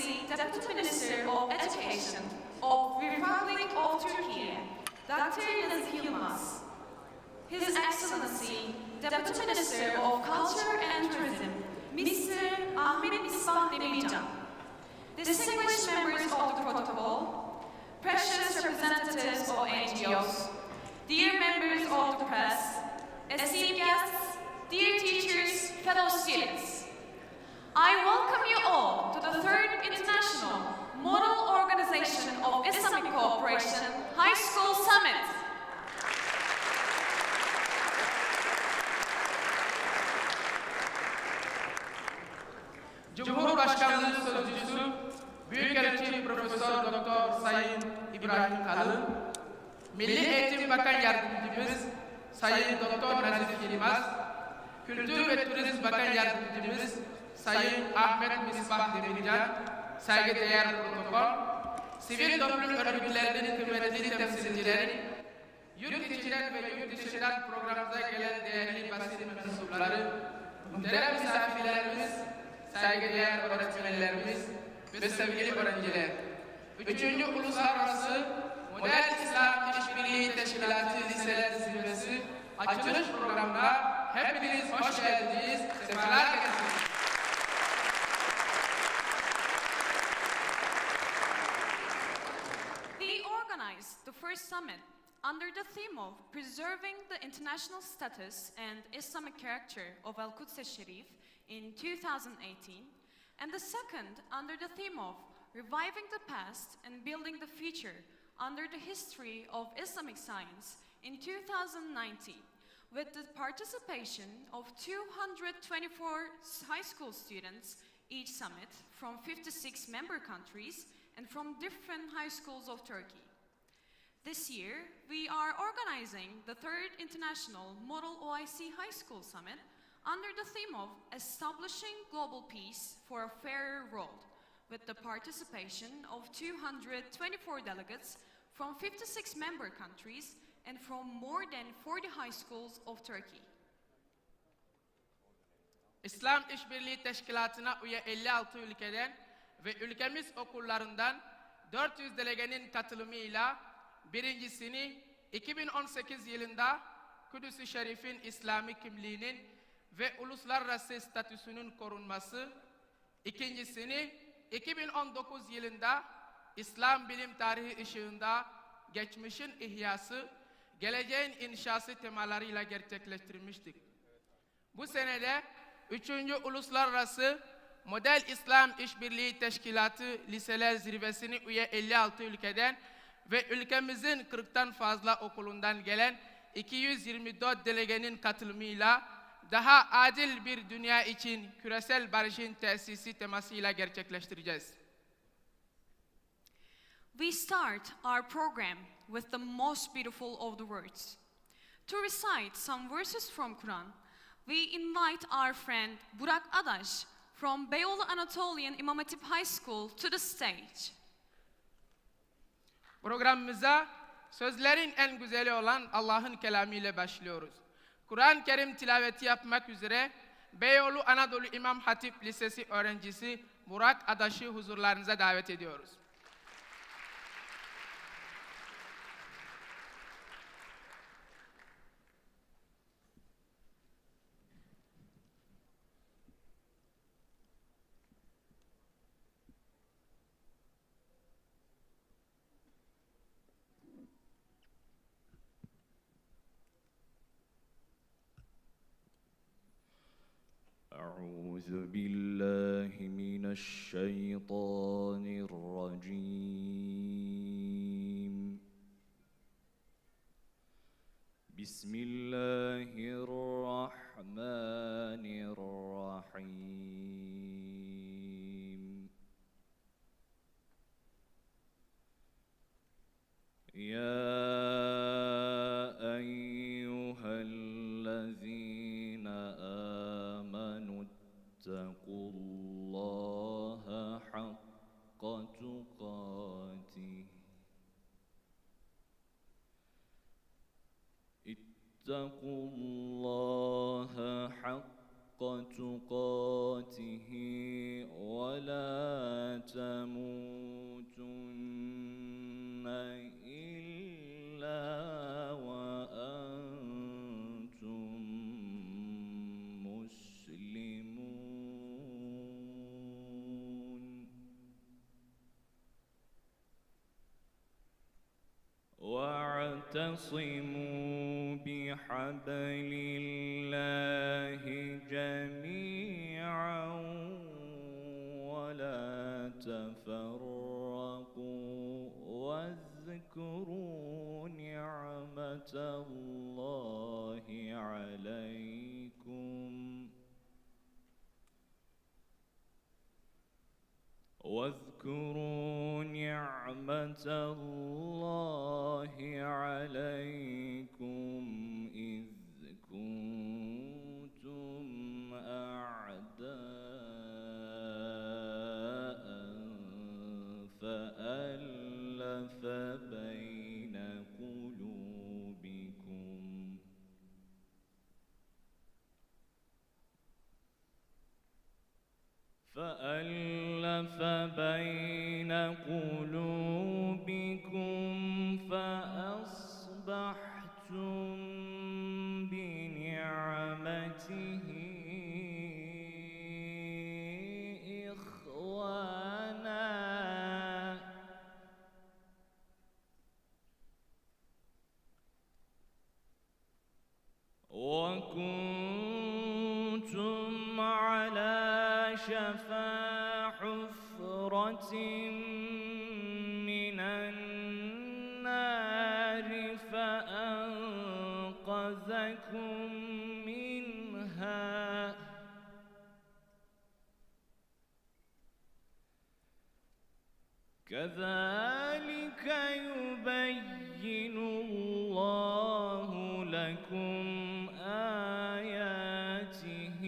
Excellency Deputy Minister of Education of Republic of Turkey, Dr. Nazif Yilmaz, His Excellency Deputy Minister of Culture and Tourism, Mr. Ahmet Misbah Demircan, distinguished members of the protocol, precious representatives of NGOs, dear members of the press, esteemed guests, dear teachers, fellow students, I welcome you all to the 3rd International Model Organization of Islamic Cooperation High School Summit. Cumhurbaşkanlığı Sözcüsü Büyükelçi Profesör Doktor Sayın İbrahim Kalın, Milli Eğitim Bakan Yardımcımız Sayın Doktor Nazif Yilmaz, Kültür ve Turizm Bakan Yardımcımız Sayın Ahmet Misbah Demircan, saygıdeğer protokol, sivil toplum örgütlerinin kıymetli temsilcileri, yurt içinden ve yurt dışından programımıza gelen değerli basın mensupları, muhterem misafirlerimiz, saygıdeğer öğretmenlerimiz ve sevgili öğrenciler, 3. Uluslararası Model İslam İşbirliği Teşkilatı Liseler Zirvesi açılış programına hepiniz hoş geldiniz, sefalar getirdiniz. We organized the first summit under the theme of preserving the international status and Islamic character of Al-Quds Sharif in 2018, and the second under the theme of reviving the past and building the future under the history of Islamic science in 2019, with the participation of 224 high school students each summit from 56 member countries and from different high schools of Turkey. This year, we are organizing the 3rd International Model OIC High School Summit under the theme of establishing global peace for a fairer world, with the participation of 224 delegates from 56 member countries and from more than 40 high schools of Turkey. İslam İşbirliği Teşkilatı'na üye 56 ülkeden ve ülkemiz okullarından 400 delegenin katılımıyla birincisini 2018 yılında Kudüs-i Şerif'in İslami kimliğinin ve uluslararası statüsünün korunması, ikincisini 2019 yılında İslam bilim tarihi ışığında geçmişin ihyası, geleceğin inşası temalarıyla gerçekleştirmiştik. Bu senede 3. Uluslararası Model İslam İşbirliği Teşkilatı Liseler Zirvesi'ni üye 56 ülkeden ve ülkemizin 40'tan fazla okulundan gelen 224 delegenin katılımıyla daha adil bir dünya için küresel barışın tesisi temasıyla gerçekleştireceğiz. We start our program with the most beautiful of the words. To recite some verses from Quran, we invite our friend Burak Adaş from Beyoğlu Anatolian İmam Hatip High School to the stage. Programımıza sözlerin en güzeli olan Allah'ın kelamı ile başlıyoruz. Kur'an-ı Kerim tilaveti yapmak üzere Beyoğlu Anadolu İmam Hatip Lisesi öğrencisi Burak Adaş'ı huzurlarınıza davet ediyoruz. أعوذ بالله من الشيطان الرجيم بسم الله الرحمن الرحيم يا أيها الذين آمنوا اتقوا الله حق تقاته اتقوا الله حق تقاته ولا تموتن إلا وأنتم مسلمون واعتصموا بحبل الله جميعا ولا تفرقوا واذكروا نعمة الله عليكم واذكروا نعمة الله عليكم إذ كنتم أعداء فألف بين قلوبكم فأصبحتم بنعمته إخوانا وكنتم على شفا حفرة من النار فأنقذكم منها كذلك يبين الله لكم آياته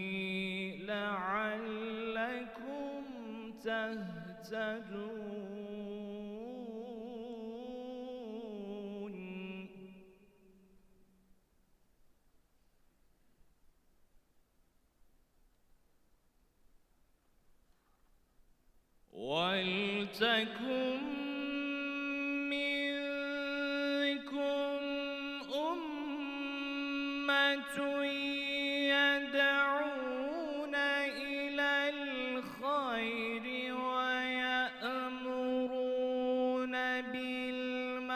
لعلكم تهتدون ولتكن منكم أمة يدعون إلى الخير ويأمرون بالمعروف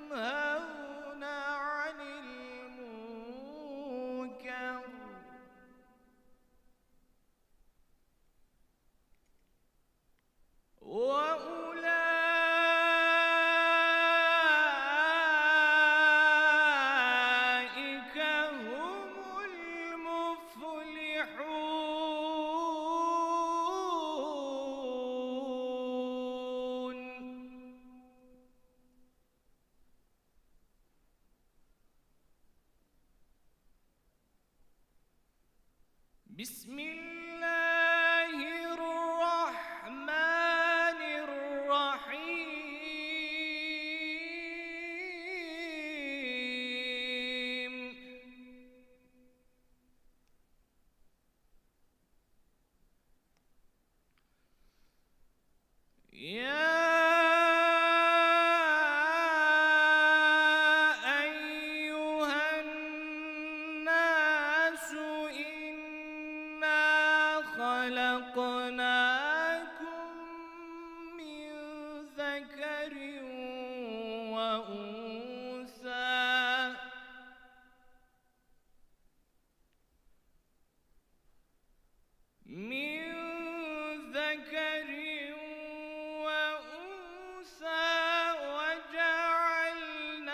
وينهون عن المنكر وأولئك هم المفلحون بسم الله الرحمن الرحيم يا أيها الناس إنا خلقناكم من ذكر وأنثى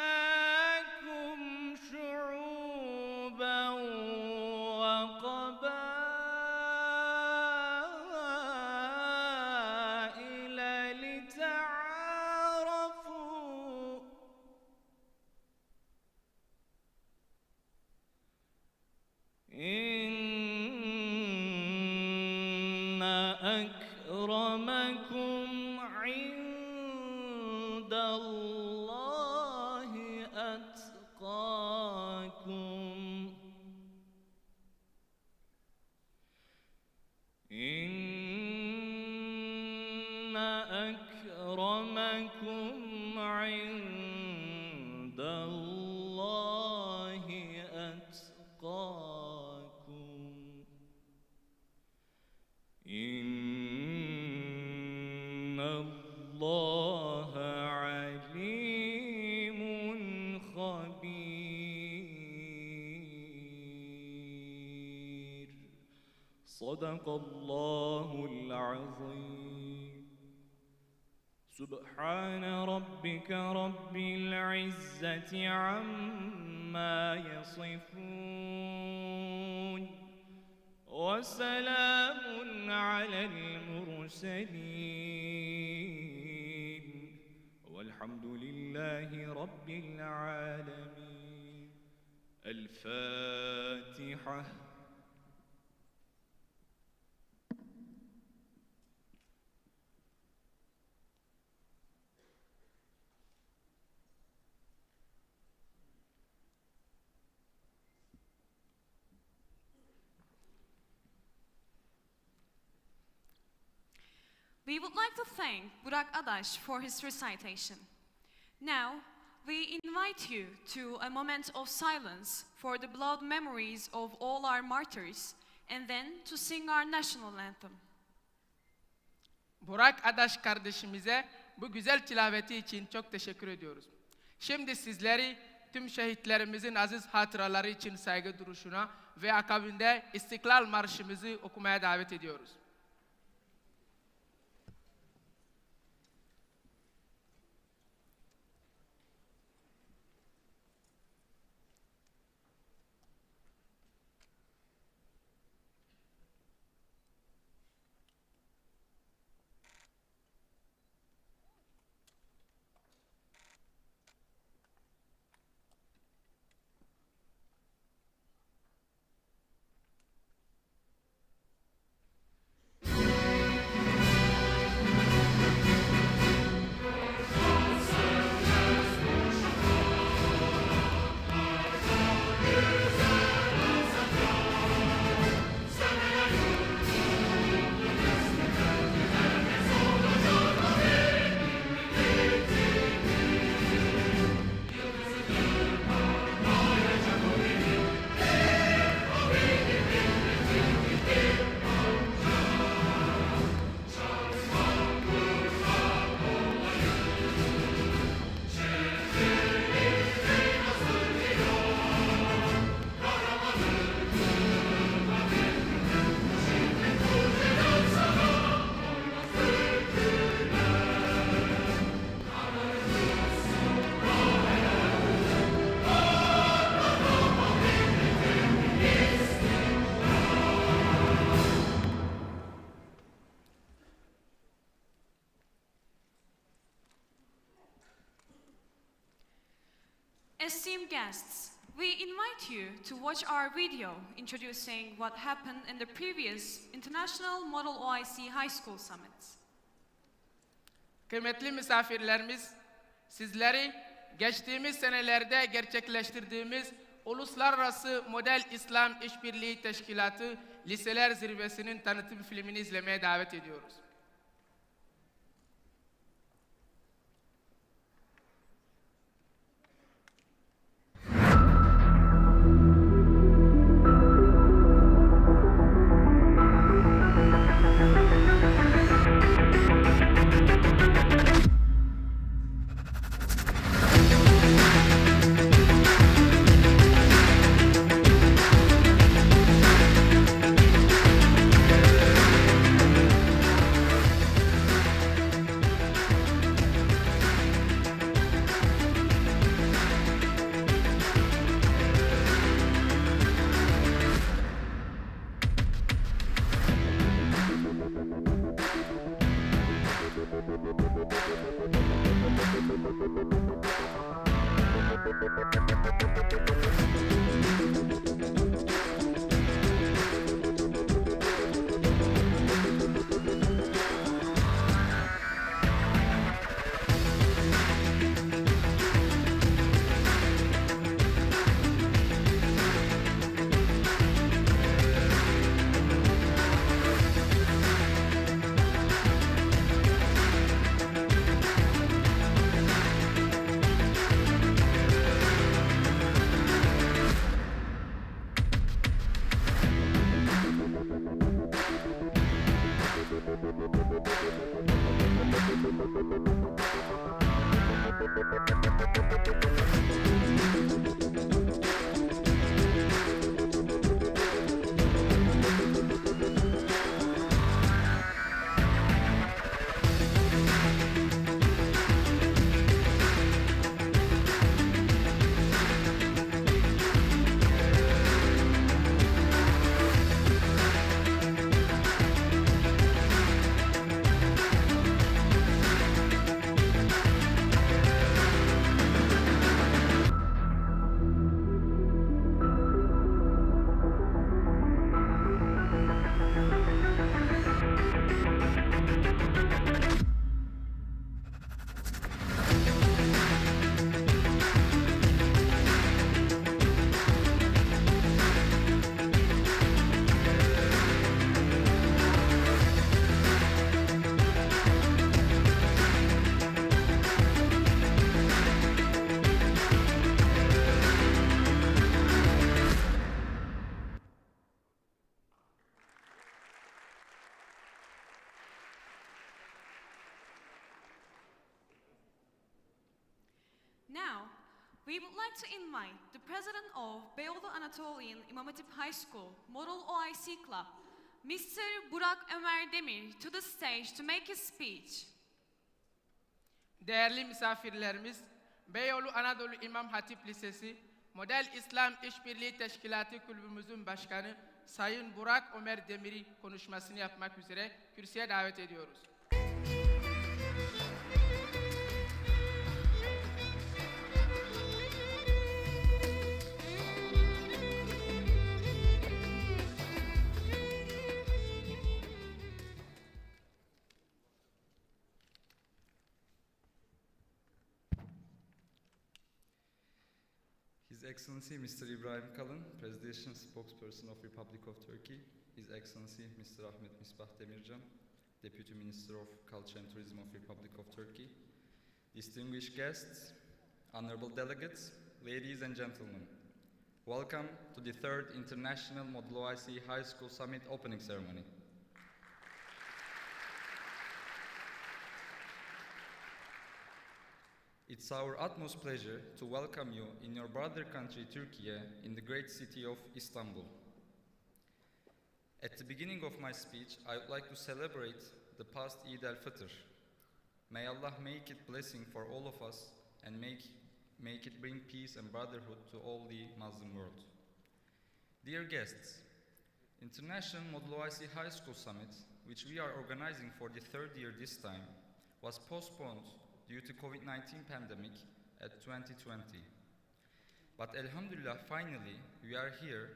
وجعلناكم شعوبا وقبائل لتعارفوا إن أكرمكم عند الله أتقاكم أكرمكم عند الله أتقاكم إن الله عليم خبير صدق الله العظيم سبحان ربك رب العزة عما يصفون وسلام على المرسلين والحمد لله رب العالمين الفاتحة We would like to thank Burak Adaş for his recitation. Now, we invite you to a moment of silence for the beloved memories of all our martyrs, and then to sing our national anthem. Burak Adaş kardeşimize bu güzel tilaveti için çok teşekkür ediyoruz. Şimdi sizleri tüm şehitlerimizin aziz hatıraları için saygı duruşuna ve akabinde İstiklal Marşımızı okumaya davet ediyoruz. Esteemed guests, we invite you to watch our video introducing what happened in the previous International Model OIC High School Summits. Kıymetli misafirlerimiz, sizleri geçtiğimiz senelerde gerçekleştirdiğimiz Uluslararası Model İslam İşbirliği Teşkilatı Liseler Zirvesi'nin tanıtım filmini izlemeye davet ediyoruz. Now, we would like to invite the president of Beyoğlu Anatolian İmam Hatip High School Model OIC Club, Mr. Burak Ömer Demir, to the stage to make his speech. Değerli misafirlerimiz, Beyoğlu Anadolu İmam Hatip Lisesi Model İslam İşbirliği Teşkilatı Kulübümüzün Başkanı Sayın Burak Ömer Demir'i konuşmasını yapmak üzere kürsüye davet ediyoruz. His Excellency Mr. Ibrahim Kalın, Presidential Spokesperson of Republic of Turkey, His Excellency Mr. Ahmet Misbah Demircan, Deputy Minister of Culture and Tourism of Republic of Turkey, distinguished guests, honorable delegates, ladies and gentlemen, welcome to the 3rd International Model OIC High School Summit opening ceremony. It's our utmost pleasure to welcome you in your brother country, Turkey, in the great city of Istanbul. At the beginning of my speech, I would like to celebrate the past Eid al-Fitr. May Allah make it blessing for all of us and make it bring peace and brotherhood to all the Muslim world. Dear guests, International Model OIC High School Summit, which we are organizing for the 3rd year this time, was postponed due to COVID-19 pandemic at 2020. But Alhamdulillah, finally, we are here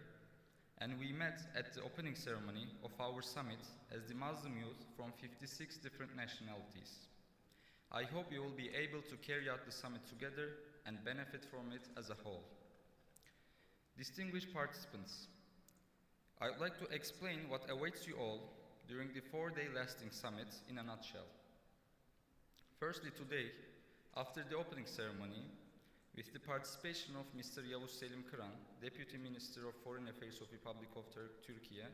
and we met at the opening ceremony of our summit as the Muslim youth from 56 different nationalities. I hope you will be able to carry out the summit together and benefit from it as a whole. Distinguished participants, I would like to explain what awaits you all during the 4-day lasting summit in a nutshell. Firstly, today, after the opening ceremony, with the participation of Mr. Yavuz Selim Kıran, Deputy Minister of Foreign Affairs of Republic of Turkey,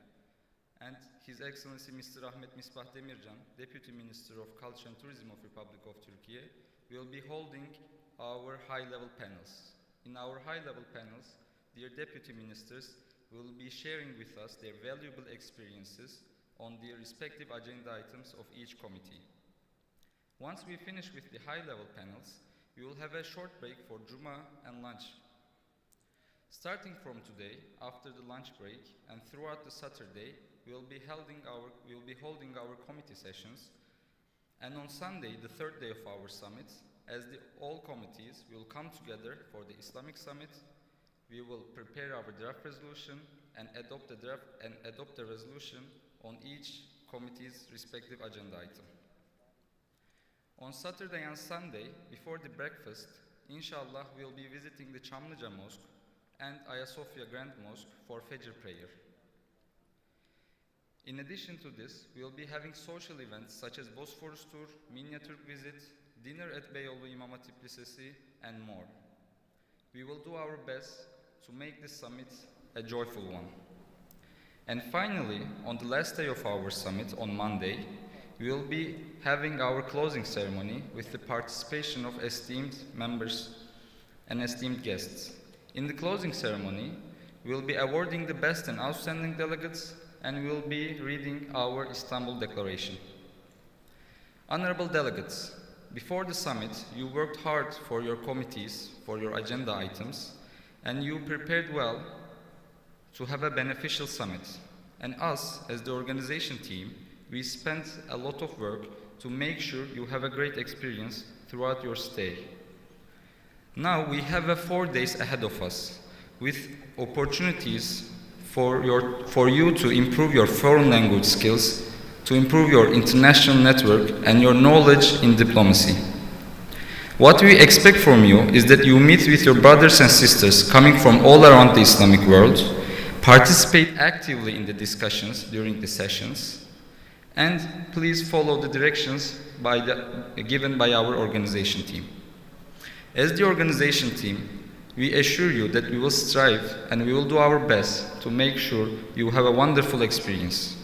and His Excellency Mr. Ahmet Misbah Demircan, Deputy Minister of Culture and Tourism of Republic of Turkey, will be holding our high-level panels. In our high-level panels, dear Deputy Ministers will be sharing with us their valuable experiences on the respective agenda items of each committee. Once we finish with the high-level panels, we will have a short break for Juma and lunch. Starting from today, after the lunch break and throughout the Saturday, we will be holding our committee sessions. And on Sunday, the 3rd day of our summit, as all committees will come together for the Islamic summit, we will prepare our draft resolution and adopt a resolution on each committee's respective agenda item. On Saturday and Sunday, before the breakfast, inshallah, we'll be visiting the Çamlıca Mosque and Ayasofya Grand Mosque for Fajr prayer. In addition to this, we'll be having social events such as Bosphorus tour, miniature visit, dinner at Beyoğlu İmam Hatip Lisesi, and more. We will do our best to make this summit a joyful one. And finally, on the last day of our summit, on Monday, we will be having our closing ceremony with the participation of esteemed members and esteemed guests. In the closing ceremony, we will be awarding the best and outstanding delegates, and we will be reading our Istanbul Declaration. Honorable delegates, before the summit, you worked hard for your committees, for your agenda items, and you prepared well to have a beneficial summit. And us, as the organization team, we spent a lot of work to make sure you have a great experience throughout your stay. Now we have 4 days ahead of us with opportunities for you to improve your foreign language skills, to improve your international network and your knowledge in diplomacy. What we expect from you is that you meet with your brothers and sisters coming from all around the Islamic world, participate actively in the discussions during the sessions, and please follow the directions given by our organization team. As the organization team, we assure you that we will strive and we will do our best to make sure you have a wonderful experience.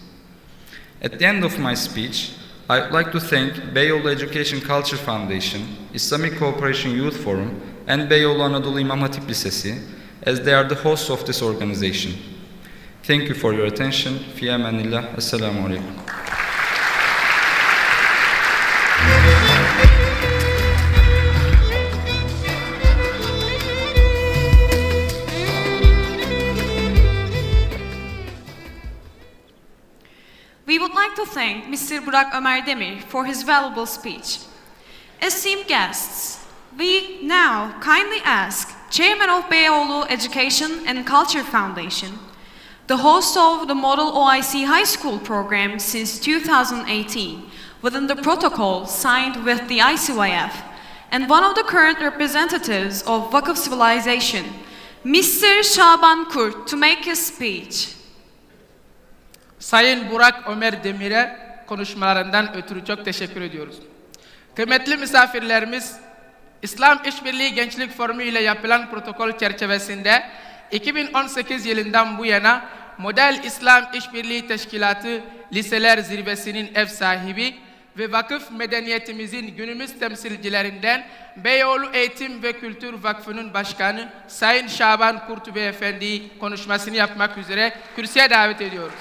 At the end of my speech, I would like to thank Beyoğlu Education Culture Foundation, Islamic Cooperation Youth Forum, and Beyoğlu Anadolu İmam Hatip Lisesi, as they are the hosts of this organization. Thank you for your attention. Fi emanillah. Esselamu alaikum. We would like to thank Mr. Burak Ömer Demir for his valuable speech. Esteemed guests, we now kindly ask Chairman of Beyoğlu Education and Culture Foundation, the host of the Model OIC High School program since 2018, within the protocol signed with the ICYF, and one of the current representatives of Vakıf Civilization, Mr. Şaban Kurt, to make his speech. Sayın Burak Ömer Demir'e konuşmalarından ötürü çok teşekkür ediyoruz. Kıymetli misafirlerimiz, İslam İşbirliği Gençlik Forumu ile yapılan protokol çerçevesinde 2018 yılından bu yana Model İslam İşbirliği Teşkilatı Liseler Zirvesi'nin ev sahibi ve vakıf medeniyetimizin günümüz temsilcilerinden Beyoğlu Eğitim ve Kültür Vakfı'nın başkanı Sayın Şaban Kurt Beyefendi'yi konuşmasını yapmak üzere kürsüye davet ediyoruz.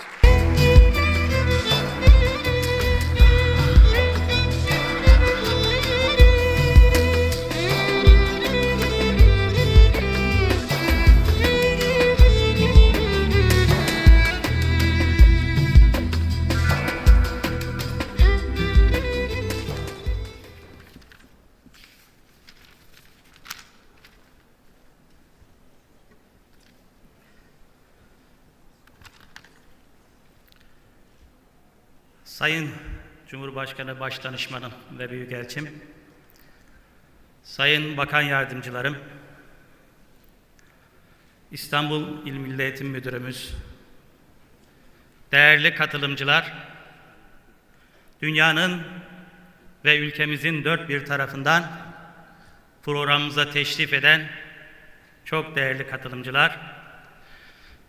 Sayın Cumhurbaşkanı Başdanışmanım ve Büyükelçim, Sayın Bakan Yardımcılarım, İstanbul İl Milli Eğitim Müdürümüz, değerli katılımcılar, dünyanın ve ülkemizin dört bir tarafından programımıza teşrif eden çok değerli katılımcılar,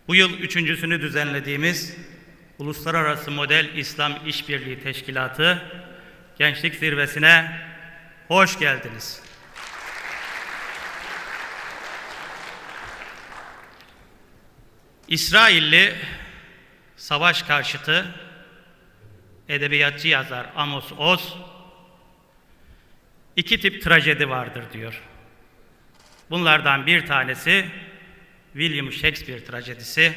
bu yıl üçüncüsünü düzenlediğimiz Uluslararası Model İslam İşbirliği Teşkilatı Gençlik Zirvesi'ne hoş geldiniz. İsrailli savaş karşıtı edebiyatçı yazar Amos Oz, iki tip trajedi vardır diyor. Bunlardan bir tanesi William Shakespeare trajedisi,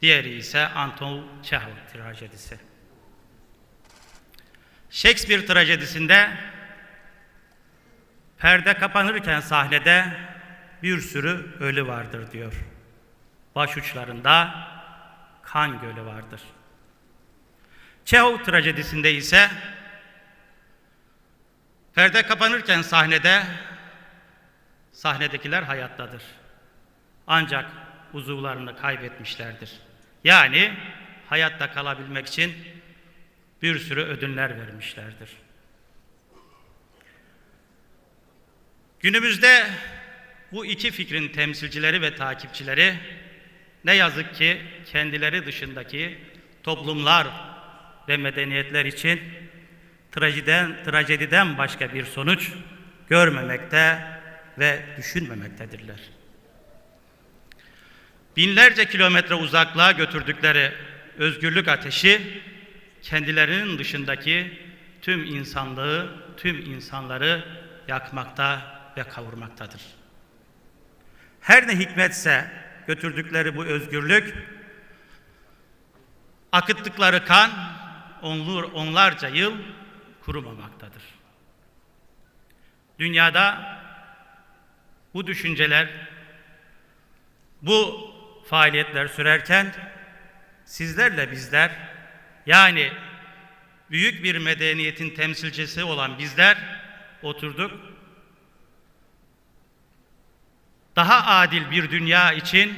diğeri ise Anton Çehov trajedisi. Shakespeare trajedisinde perde kapanırken sahnede bir sürü ölü vardır diyor. Başuçlarında kan gölü vardır. Çehov trajedisinde ise perde kapanırken sahnedekiler hayattadır. Ancak uzuvlarını kaybetmişlerdir. Yani hayatta kalabilmek için bir sürü ödünler vermişlerdir. Günümüzde bu iki fikrin temsilcileri ve takipçileri ne yazık ki kendileri dışındaki toplumlar ve medeniyetler için trajediden başka bir sonuç görmemekte ve düşünmemektedirler. Binlerce kilometre uzaklığa götürdükleri özgürlük ateşi kendilerinin dışındaki tüm insanlığı, tüm insanları yakmakta ve kavurmaktadır. Her ne hikmetse götürdükleri bu özgürlük, akıttıkları kan onlarca yıl kurumamaktadır. Dünyada bu düşünceler, bu faaliyetler sürerken sizlerle bizler, yani büyük bir medeniyetin temsilcisi olan bizler oturduk. Daha adil bir dünya için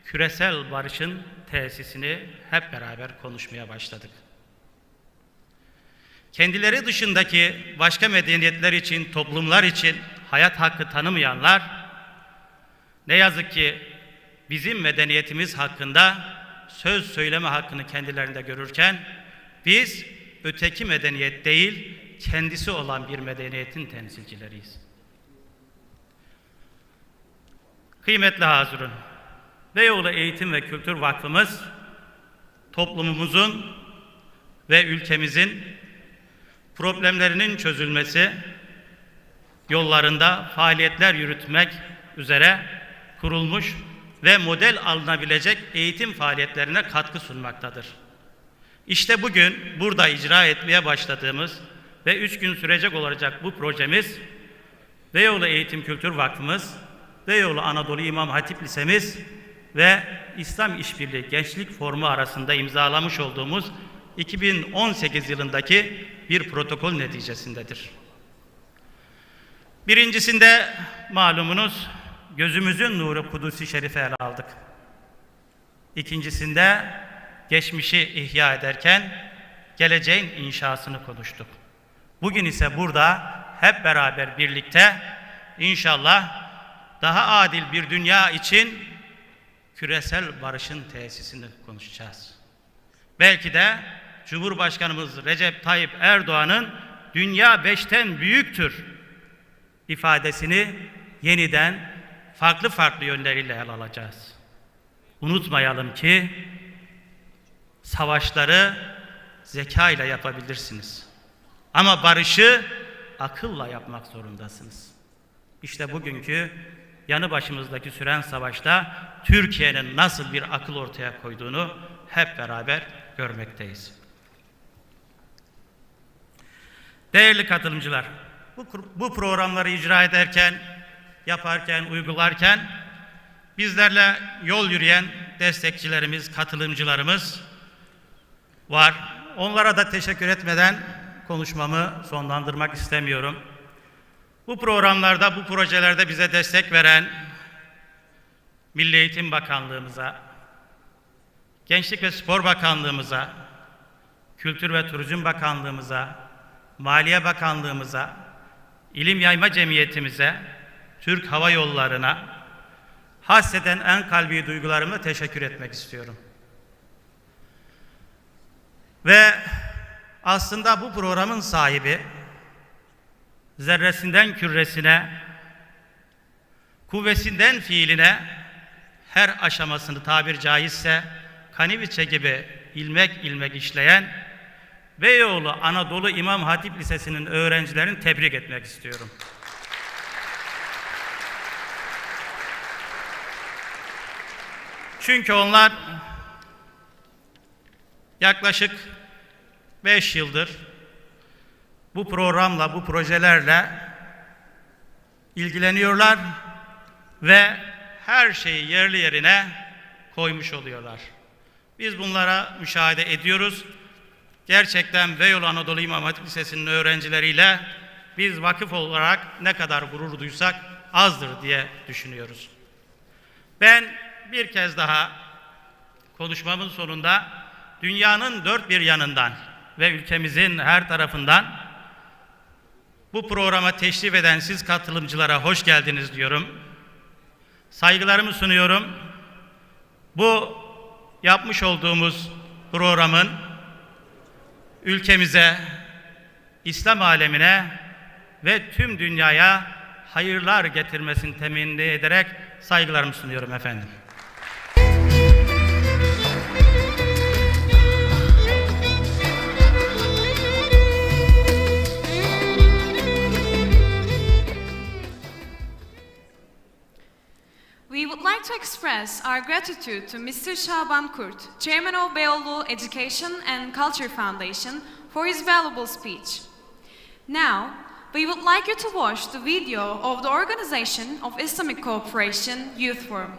küresel barışın tesisini hep beraber konuşmaya başladık. Kendileri dışındaki başka medeniyetler için, toplumlar için hayat hakkı tanımayanlar, ne yazık ki bizim medeniyetimiz hakkında söz söyleme hakkını kendilerinde görürken, biz öteki medeniyet değil, kendisi olan bir medeniyetin temsilcileriyiz. Kıymetli hazırın, Beyoğlu Eğitim ve Kültür Vakfımız, toplumumuzun ve ülkemizin problemlerinin çözülmesi yollarında faaliyetler yürütmek üzere kurulmuş ve model alınabilecek eğitim faaliyetlerine katkı sunmaktadır. İşte bugün burada icra etmeye başladığımız ve 3 gün sürecek olacak bu projemiz, Beyoğlu Eğitim Kültür Vakfımız, Beyoğlu Anadolu İmam Hatip Lisemiz ve İslam İşbirliği Gençlik Forumu arasında imzalamış olduğumuz 2018 yılındaki bir protokol neticesindedir. Birincisinde malumunuz gözümüzün nuru Kudüs-i Şerif'i ele aldık. İkincisinde geçmişi ihya ederken geleceğin inşasını konuştuk. Bugün ise burada hep beraber birlikte inşallah daha adil bir dünya için küresel barışın tesisini konuşacağız. Belki de Cumhurbaşkanımız Recep Tayyip Erdoğan'ın dünya 5'ten büyüktür ifadesini yeniden farklı yönleriyle ele alacağız. Unutmayalım ki savaşları zeka ile yapabilirsiniz. Ama barışı akılla yapmak zorundasınız. İşte bugünkü yanı başımızdaki süren savaşta Türkiye'nin nasıl bir akıl ortaya koyduğunu hep beraber görmekteyiz. Değerli katılımcılar, bu programları icra ederken, yaparken, uygularken bizlerle yol yürüyen destekçilerimiz, katılımcılarımız var. Onlara da teşekkür etmeden konuşmamı sonlandırmak istemiyorum. Bu programlarda, bu projelerde bize destek veren Milli Eğitim Bakanlığımıza, Gençlik ve Spor Bakanlığımıza, Kültür ve Turizm Bakanlığımıza, Maliye Bakanlığımıza, İlim Yayma Cemiyetimize, Türk Hava Yolları'na hasreten en kalbi duygularımla teşekkür etmek istiyorum. Ve aslında bu programın sahibi, zerresinden küresine, kuvvesinden fiiline her aşamasını tabir caizse kaniviçe gibi ilmek işleyen Beyoğlu Anadolu İmam Hatip Lisesi'nin öğrencilerini tebrik etmek istiyorum. Çünkü onlar yaklaşık 5 yıldır bu programla, bu projelerle ilgileniyorlar ve her şeyi yerli yerine koymuş oluyorlar. Biz bunlara müşahede ediyoruz. Gerçekten Beyoğlu Anadolu İmam Hatip Lisesi'nin öğrencileriyle biz vakıf olarak ne kadar gurur duysak azdır diye düşünüyoruz. Ben bir kez daha konuşmamın sonunda dünyanın dört bir yanından ve ülkemizin her tarafından bu programa teşrif eden siz katılımcılara hoş geldiniz diyorum. Saygılarımı sunuyorum. Bu yapmış olduğumuz programın ülkemize, İslam alemine ve tüm dünyaya hayırlar getirmesini temenni ederek saygılarımı sunuyorum efendim. We would like to express our gratitude to Mr. Şaban Kurt, Chairman of Beyoğlu Education and Culture Foundation, for his valuable speech. Now, we would like you to watch the video of the Organization of Islamic Cooperation Youth Forum.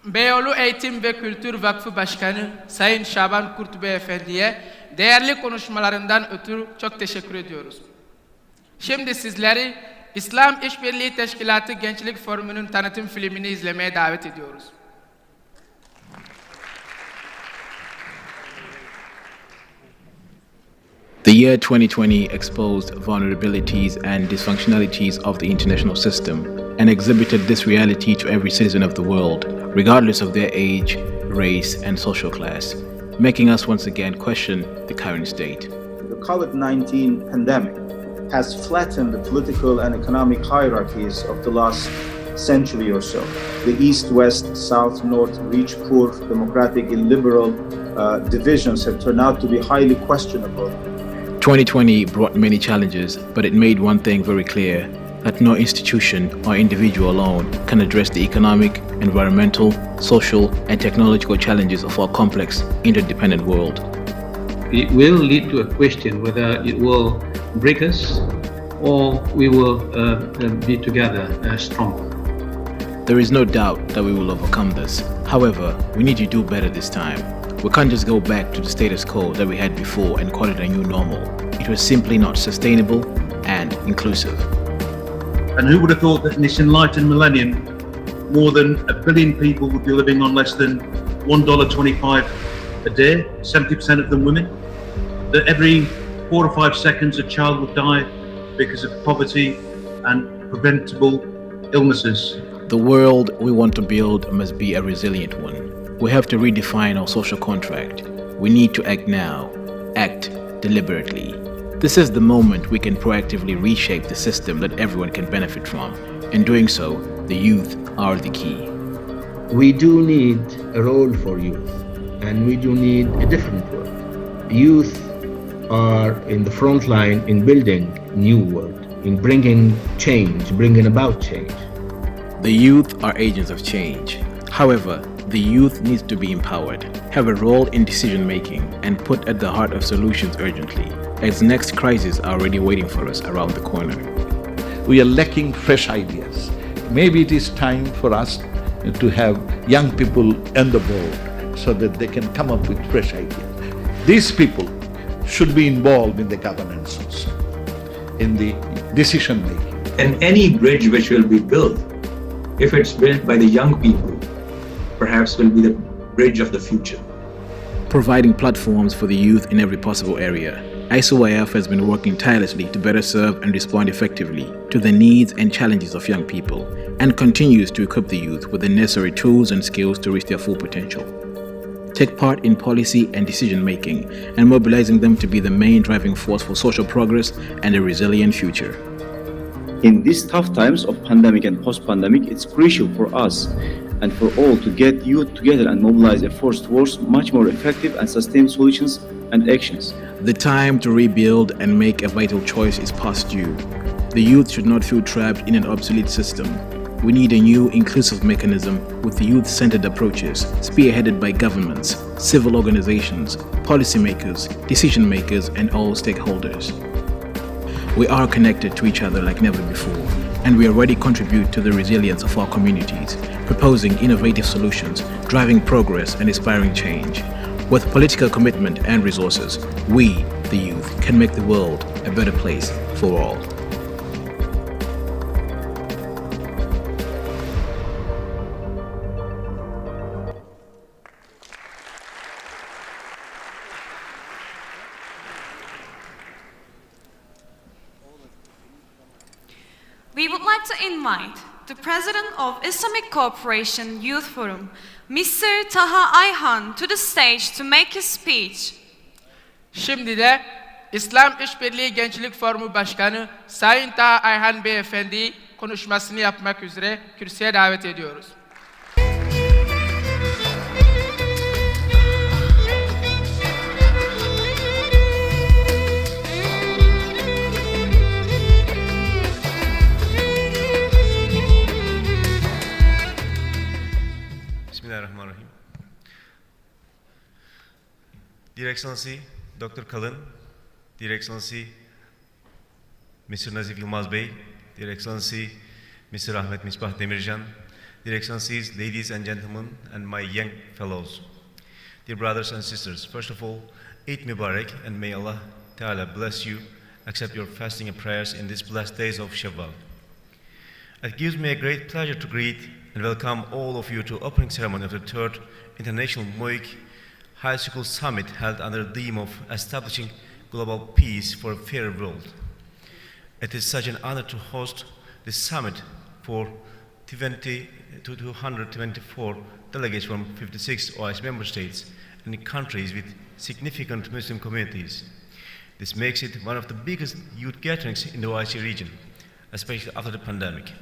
Beyoğlu Eğitim ve Kültür Vakfı Başkanı Sayın Şaban Kurt Beyefendi'ye değerli konuşmalarından ötürü çok teşekkür ediyoruz. Şimdi sizleri İslam İşbirliği Teşkilatı Gençlik Forumu'nun tanıtım filmini izlemeye davet ediyoruz. The year 2020 exposed vulnerabilities and dysfunctionalities of the international system and exhibited this reality to every citizen of the world, regardless of their age, race, and social class, making us once again question the current state. The COVID-19 pandemic has flattened the political and economic hierarchies of the last century or so. The East, West, South, North, rich, poor, democratic, and liberal divisions have turned out to be highly questionable. 2020 brought many challenges, but it made one thing very clear, that no institution or individual alone can address the economic, environmental, social, and technological challenges of our complex, interdependent world. It will lead to a question whether it will break us or we will be together strong. There is no doubt that we will overcome this. However, we need to do better this time. We can't just go back to the status quo that we had before and call it a new normal. It was simply not sustainable and inclusive. And who would have thought that in this enlightened millennium, more than 1 billion people would be living on less than $1.25 a day, 70% of them women, that every 4 or 5 seconds a child would die because of poverty and preventable illnesses. The world we want to build must be a resilient one. We have to redefine our social contract. We need to act now, act deliberately. This is the moment we can proactively reshape the system that everyone can benefit from. In doing so, the youth are the key. We do need a role for youth, and we do need a different world. Youth are in the front line in building new world, in bringing change, bringing about change. The youth are agents of change. However, the youth needs to be empowered, have a role in decision making, and put at the heart of solutions urgently, as next crises are already waiting for us around the corner. We are lacking fresh ideas. Maybe it is time for us to have young people on the board so that they can come up with fresh ideas. These people should be involved in the governance also, in the decision making. And any bridge which will be built, if it's built by the young people, perhaps will be the bridge of the future. Providing platforms for the youth in every possible area, ISOIF has been working tirelessly to better serve and respond effectively to the needs and challenges of young people, and continues to equip the youth with the necessary tools and skills to reach their full potential. Take part in policy and decision making, and mobilizing them to be the main driving force for social progress and a resilient future. In these tough times of pandemic and post-pandemic, it's crucial for us and for all to get youth together and mobilize efforts towards much more effective and sustained solutions and actions. The time to rebuild and make a vital choice is past due. The youth should not feel trapped in an obsolete system. We need a new inclusive mechanism with youth-centered approaches, spearheaded by governments, civil organizations, policymakers, decision-makers, and all stakeholders. We are connected to each other like never before, and we already contribute to the resilience of our communities, proposing innovative solutions, driving progress and inspiring change. With political commitment and resources, we, the youth, can make the world a better place for all. We would like to invite the President of Islamic Cooperation Youth Forum, Mr. Taha Ayhan, to the stage to make his speech. Şimdi de İslam İşbirliği Gençlik Forumu Başkanı Sayın Taha Ayhan Beyefendi konuşmasını yapmak üzere kürsüye davet ediyoruz. Bismillahirrahmanirrahim. Dear Excellency, Dr. Kalın, Dear Excellency, Mr. Nazif Yılmaz Bey, Dear Excellency, Mr. Ahmet Misbah Demirjan, Dear Excellencies, ladies and gentlemen, and my young fellows, dear brothers and sisters, first of all, Eid Mubarak, and may Allah Ta'ala bless you, accept your fasting and prayers in these blessed days of Shawwal. It gives me a great pleasure to greet and welcome all of you to opening ceremony of the 3rd International MOIC High School Summit held under the theme of establishing global peace for a fairer world. It is such an honor to host this summit for 224 delegates from 56 OIC member states and countries with significant Muslim communities. This makes it one of the biggest youth gatherings in the OIC region, especially after the pandemic.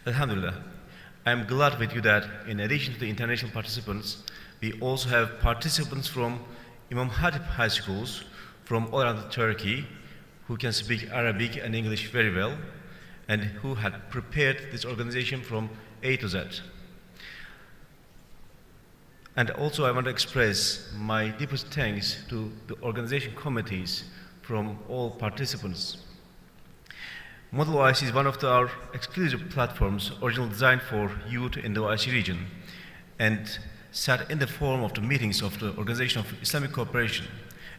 Alhamdulillah, I am glad with you that in addition to the international participants, we also have participants from Imam Hatip high schools from all around Turkey who can speak Arabic and English very well and who had prepared this organization from A to Z. And also I want to express my deepest thanks to the organization committees from all participants. Model OIC is one of our exclusive platforms originally designed for youth in the OIC region and sat in the form of the meetings of the Organization of Islamic Cooperation.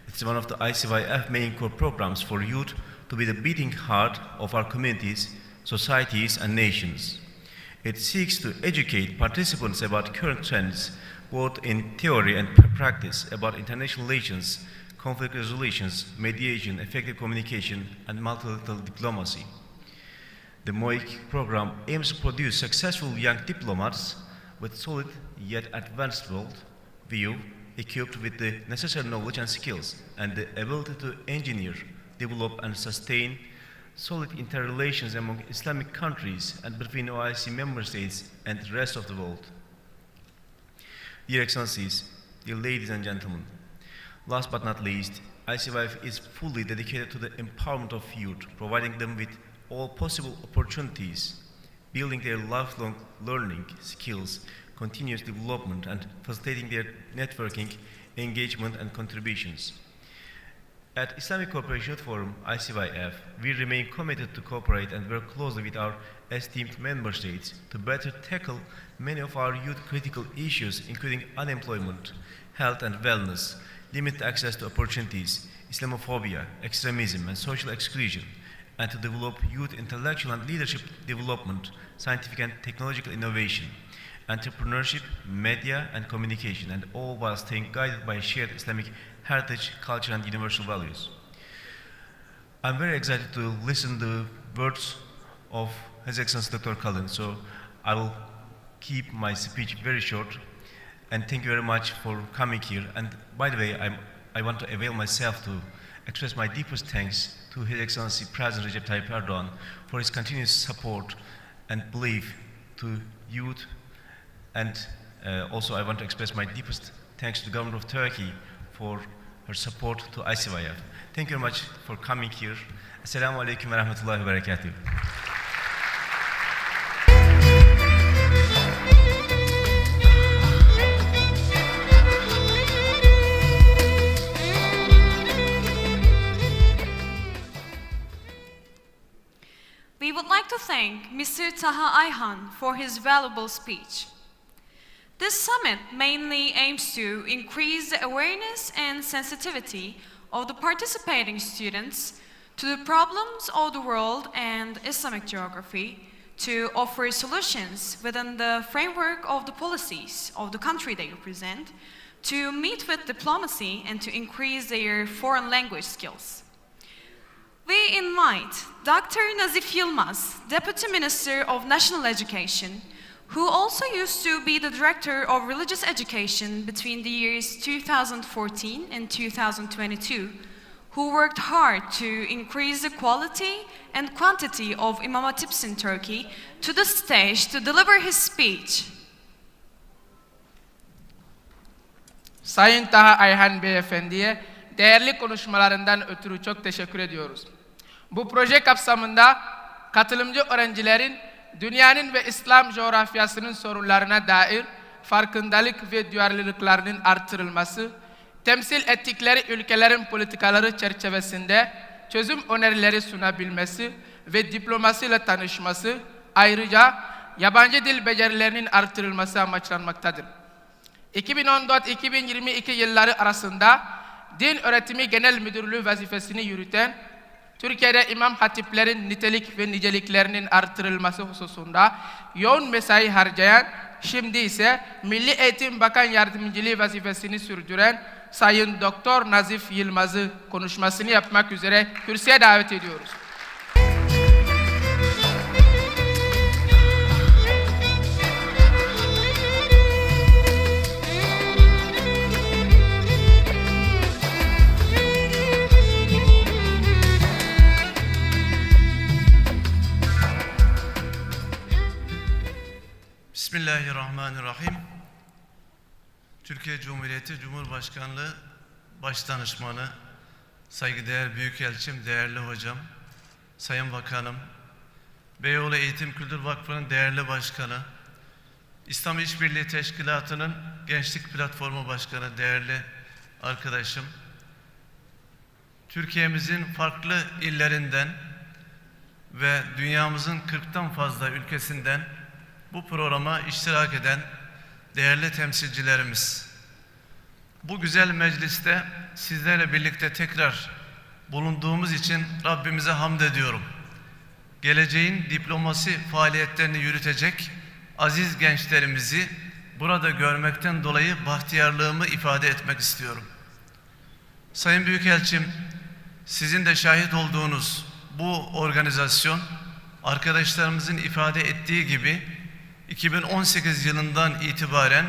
It's one of the ICYF main core programs for youth to be the beating heart of our communities, societies, and nations. It seeks to educate participants about current trends, both in theory and practice, about international relations, conflict resolutions, mediation, effective communication, and multilateral diplomacy. The MOIC program aims to produce successful young diplomats with solid yet advanced world view, equipped with the necessary knowledge and skills, and the ability to engineer, develop, and sustain solid interrelations among Islamic countries and between OIC member states and the rest of the world. Dear Excellencies, dear ladies and gentlemen, last but not least, ICYF is fully dedicated to the empowerment of youth, providing them with all possible opportunities, building their lifelong learning skills, continuous development, and facilitating their networking, engagement, and contributions. At Islamic Cooperation Forum, ICYF, we remain committed to cooperate and work closely with our esteemed member states to better tackle many of our youth critical issues, including unemployment, health and wellness, limited access to opportunities, Islamophobia, extremism, and social exclusion, and to develop youth intellectual and leadership development, scientific and technological innovation, entrepreneurship, media, and communication, and all while staying guided by shared Islamic heritage, culture, and universal values. I'm very excited to listen to the words of His Excellency Dr. Kalın, so I will keep my speech very short, and thank you very much for coming here. And by the way, I want to avail myself to express my deepest thanks to His Excellency President Recep Tayyip Erdogan for his continuous support and belief to youth. And also I want to express my deepest thanks to the government of Turkey for her support to ICYF. Thank you very much for coming here. Esselamu Aleyküm ve Rahmetullahi ve Berekatuhu. We would like to thank Mr. Taha Ayhan for his valuable speech. This summit mainly aims to increase the awareness and sensitivity of the participating students to the problems of the world and Islamic geography, to offer solutions within the framework of the policies of the country they represent, to meet with diplomacy, and to increase their foreign language skills. We invite Dr. Nazif Yılmaz, Deputy Minister of National Education, who also used to be the director of religious education between the years 2014 and 2022, who worked hard to increase the quality and quantity of imam hatips in Turkey, to the stage to deliver his speech. Sayın Taha Ayhan Beyefendi'ye değerli konuşmalarından ötürü çok teşekkür ediyoruz. Bu proje kapsamında katılımcı öğrencilerin dünyanın ve İslam coğrafyasının sorunlarına dair farkındalık ve duyarlılıklarının artırılması, temsil ettikleri ülkelerin politikaları çerçevesinde çözüm önerileri sunabilmesi ve diplomasiyle tanışması, ayrıca yabancı dil becerilerinin artırılması amaçlanmaktadır. 2014-2022 yılları arasında Din Öğretimi Genel Müdürlüğü vazifesini yürüten, Türkiye'de imam hatiplerin nitelik ve niceliklerinin artırılması hususunda yoğun mesai harcayan, şimdi ise Milli Eğitim Bakan Yardımcılığı vazifesini sürdüren Sayın Doktor Nazif Yılmaz'ı konuşmasını yapmak üzere kürsüye davet ediyoruz. Bismillahirrahmanirrahim. Türkiye Cumhuriyeti Cumhurbaşkanlığı Başdanışmanı, saygıdeğer Büyükelçim, değerli hocam, Sayın Bakanım, Beyoğlu Eğitim Kültür Vakfı'nın değerli başkanı, İslam İşbirliği Teşkilatı'nın Gençlik Platformu Başkanı, değerli arkadaşım, Türkiye'mizin farklı illerinden ve dünyamızın 40'tan fazla ülkesinden bu programa iştirak eden değerli temsilcilerimiz, bu güzel mecliste sizlerle birlikte tekrar bulunduğumuz için Rabbimize hamd ediyorum. Geleceğin diplomasi faaliyetlerini yürütecek aziz gençlerimizi burada görmekten dolayı bahtiyarlığımı ifade etmek istiyorum. Sayın Büyükelçim, sizin de şahit olduğunuz bu organizasyon, arkadaşlarımızın ifade ettiği gibi 2018 yılından itibaren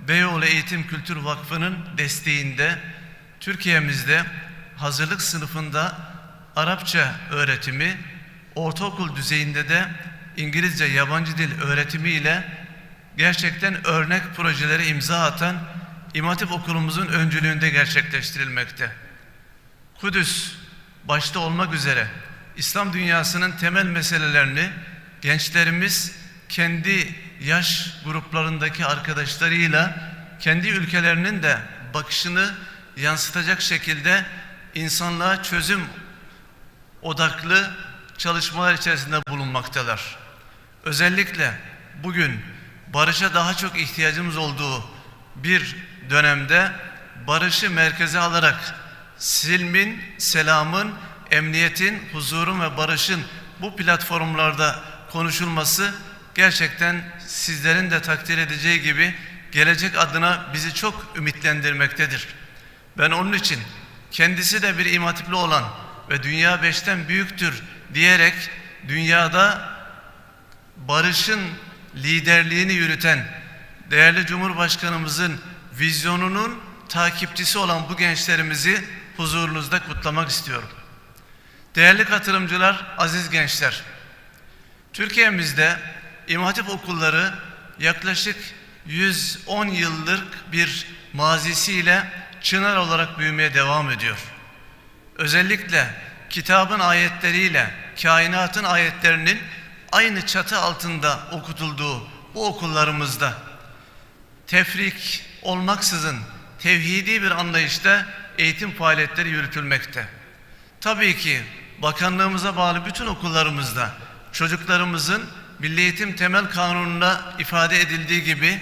Beyoğlu Eğitim Kültür Vakfı'nın desteğinde Türkiye'mizde hazırlık sınıfında Arapça öğretimi, ortaokul düzeyinde de İngilizce yabancı dil öğretimi ile gerçekten örnek projeleri imza atan İmam Hatip Okulumuzun öncülüğünde gerçekleştirilmekte. Kudüs başta olmak üzere İslam dünyasının temel meselelerini gençlerimiz kendi yaş gruplarındaki arkadaşlarıyla kendi ülkelerinin de bakışını yansıtacak şekilde insanlığa çözüm odaklı çalışmalar içerisinde bulunmaktalar. Özellikle bugün barışa daha çok ihtiyacımız olduğu bir dönemde barışı merkeze alarak silmin, selamın, emniyetin, huzurun ve barışın bu platformlarda konuşulması gerçekten sizlerin de takdir edeceği gibi gelecek adına bizi çok ümitlendirmektedir. Ben onun için kendisi de bir İmam Hatipli olan ve dünya 5'ten büyüktür diyerek dünyada barışın liderliğini yürüten değerli Cumhurbaşkanımızın vizyonunun takipçisi olan bu gençlerimizi huzurunuzda kutlamak istiyorum. Değerli katılımcılar, aziz gençler, Türkiye'mizde İmam Hatip okulları yaklaşık 110 yıllık bir mazisiyle çınar olarak büyümeye devam ediyor. Özellikle kitabın ayetleriyle kainatın ayetlerinin aynı çatı altında okutulduğu bu okullarımızda tefrik olmaksızın tevhidi bir anlayışta eğitim faaliyetleri yürütülmekte. Tabii ki bakanlığımıza bağlı bütün okullarımızda çocuklarımızın Milli Eğitim Temel Kanunu'nda ifade edildiği gibi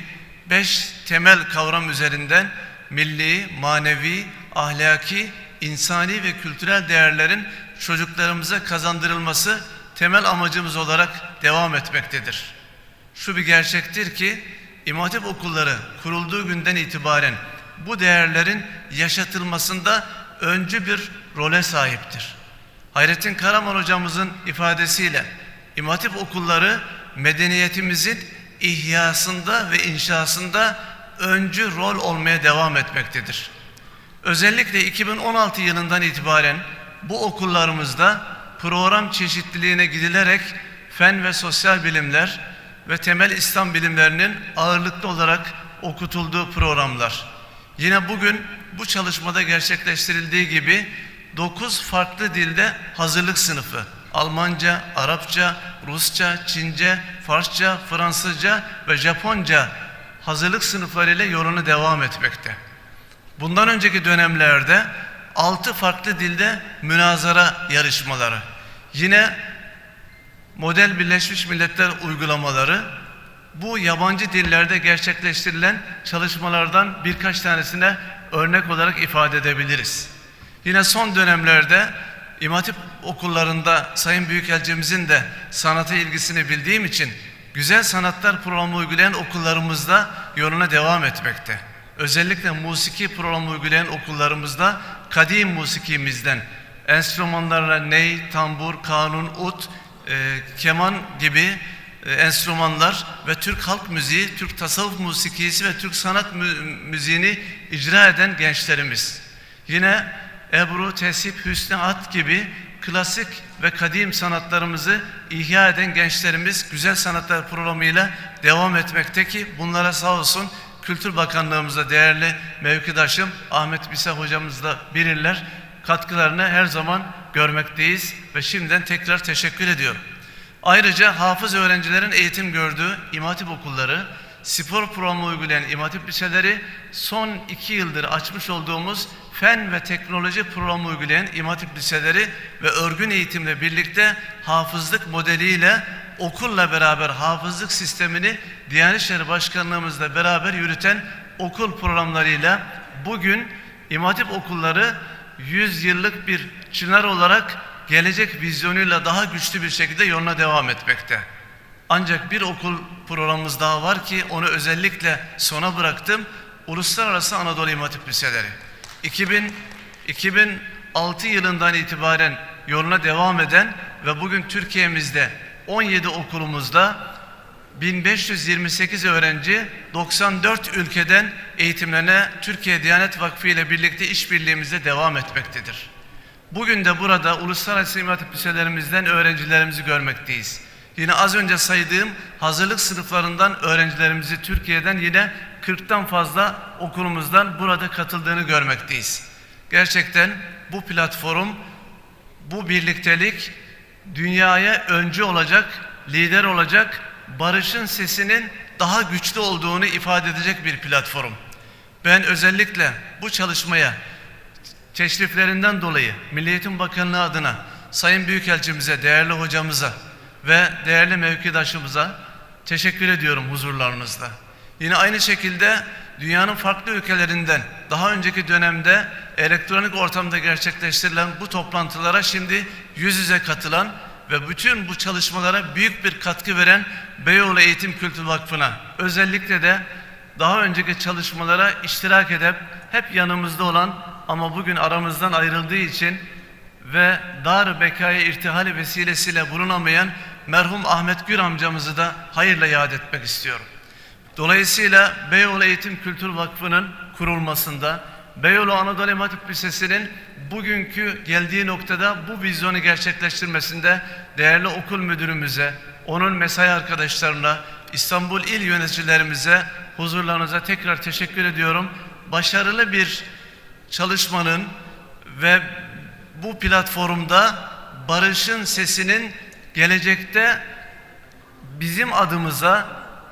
5 temel kavram üzerinden milli, manevi, ahlaki, insani ve kültürel değerlerin çocuklarımıza kazandırılması temel amacımız olarak devam etmektedir. Şu bir gerçektir ki İmam Hatip okulları kurulduğu günden itibaren bu değerlerin yaşatılmasında öncü bir role sahiptir. Hayrettin Karaman hocamızın ifadesiyle İmam Hatip okulları medeniyetimizin ihyasında ve inşasında öncü rol olmaya devam etmektedir. Özellikle 2016 yılından itibaren bu okullarımızda program çeşitliliğine gidilerek fen ve sosyal bilimler ve temel İslam bilimlerinin ağırlıklı olarak okutulduğu programlar. Yine bugün bu çalışmada gerçekleştirildiği gibi 9 farklı dilde hazırlık sınıfı, Almanca, Arapça, Rusça, Çince, Farsça, Fransızca ve Japonca hazırlık sınıflarıyla yolunu devam etmekte. Bundan önceki dönemlerde 6 farklı dilde münazara yarışmaları, yine model Birleşmiş Milletler uygulamaları, bu yabancı dillerde gerçekleştirilen çalışmalardan birkaç tanesine örnek olarak ifade edebiliriz. Yine son dönemlerde İmam Hatip okullarında Sayın Büyükelçimizin de sanata ilgisini bildiğim için güzel sanatlar programı uygulayan okullarımızda yoluna devam etmekte. Özellikle musiki programı uygulayan okullarımızda kadim musikimizden enstrümanlarla ney, tambur, kanun, ut, keman gibi enstrümanlar ve Türk halk müziği, Türk tasavvuf musikisi ve Türk sanat müziğini icra eden gençlerimiz. Yine Ebru, Tesip, Hüsnü At gibi klasik ve kadim sanatlarımızı ihya eden gençlerimiz güzel sanatlar programıyla devam etmekte ki bunlara sağ olsun Kültür Bakanlığımıza değerli mevkidaşım Ahmet Bisa hocamız da bilirler. Katkılarını her zaman görmekteyiz ve şimdiden tekrar teşekkür ediyorum. Ayrıca hafız öğrencilerin eğitim gördüğü İmam Hatip okulları, spor programı uygulayan İmam Hatip liseleri, son 2 yıldır açmış olduğumuz fen ve teknoloji programı uygulayan İmam Hatip liseleri ve örgün eğitimle birlikte hafızlık modeliyle okulla beraber hafızlık sistemini Diyanet İşleri Başkanlığımızla beraber yürüten okul programlarıyla bugün İmam Hatip okulları 100 yıllık bir çınar olarak gelecek vizyonuyla daha güçlü bir şekilde yoluna devam etmekte. Ancak bir okul programımız daha var ki onu özellikle sona bıraktım. Uluslararası Anadolu İmam Hatip Liseleri. 2006 yılından itibaren yoluna devam eden ve bugün Türkiye'mizde 17 okulumuzda 1528 öğrenci 94 ülkeden eğitimlerine Türkiye Diyanet Vakfı ile birlikte işbirliğimizde devam etmektedir. Bugün de burada uluslararası İmam Hatip liselerimizden öğrencilerimizi görmekteyiz. Yine az önce saydığım hazırlık sınıflarından öğrencilerimizi Türkiye'den yine 40'tan fazla okulumuzdan burada katıldığını görmekteyiz. Gerçekten bu platform, bu birliktelik dünyaya öncü olacak, lider olacak, barışın sesinin daha güçlü olduğunu ifade edecek bir platform. Ben özellikle bu çalışmaya teşriflerinden dolayı Milli Eğitim Bakanlığı adına Sayın Büyükelçimize, değerli hocamıza ve değerli mevkidaşımıza teşekkür ediyorum huzurlarınızda. Yine aynı şekilde dünyanın farklı ülkelerinden daha önceki dönemde elektronik ortamda gerçekleştirilen bu toplantılara şimdi yüz yüze katılan ve bütün bu çalışmalara büyük bir katkı veren Beyoğlu Eğitim Kültür Vakfı'na, özellikle de daha önceki çalışmalara iştirak edip hep yanımızda olan ama bugün aramızdan ayrıldığı için ve dar bekaya irtihali vesilesiyle bulunamayan merhum Ahmet Gür amcamızı da hayırla yad etmek istiyorum. Dolayısıyla Beyoğlu Eğitim Kültür Vakfı'nın kurulmasında, Beyoğlu Anadolu İmam Hatip Lisesi'nin bugünkü geldiği noktada bu vizyonu gerçekleştirmesinde değerli okul müdürümüze, onun mesai arkadaşlarına, İstanbul il yöneticilerimize, huzurlarınıza tekrar teşekkür ediyorum. Başarılı bir çalışmanın ve bu platformda barışın sesinin gelecekte bizim adımıza,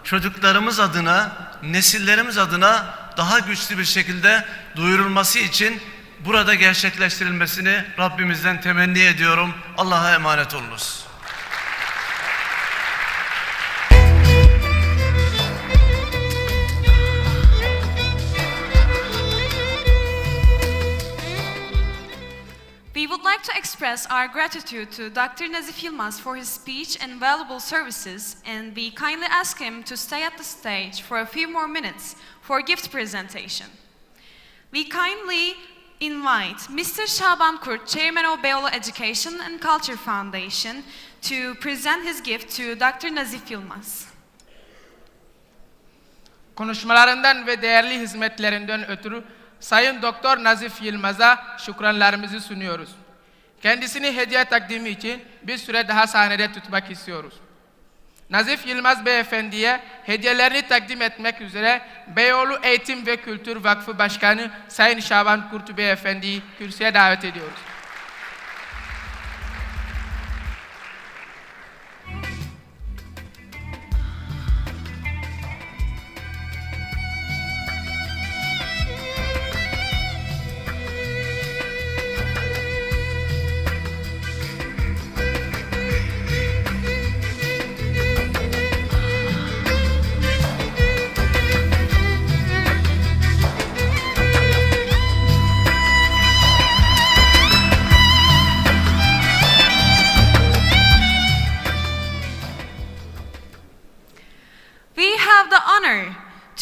çocuklarımız adına, nesillerimiz adına daha güçlü bir şekilde duyurulması için burada gerçekleştirilmesini Rabbimizden temenni ediyorum. Allah'a emanet olunuz. We would like to express our gratitude to Dr. Nazif Yilmaz for his speech and valuable services, and we kindly ask him to stay at the stage for a few more minutes for gift presentation. We kindly invite Mr. Şaban Kurt, Chairman of Beyoğlu Education and Culture Foundation, to present his gift to Dr. Nazif Yilmaz. Konuşmalarından ve değerli hizmetlerinden ötürü Sayın Doktor Nazif Yılmaz'a şükranlarımızı sunuyoruz. Kendisini hediye takdimi için bir süre daha sahnede tutmak istiyoruz. Nazif Yılmaz Beyefendi'ye hediyelerini takdim etmek üzere Beyoğlu Eğitim ve Kültür Vakfı Başkanı Sayın Şaban Kurtu Beyefendi'yi kürsüye davet ediyoruz.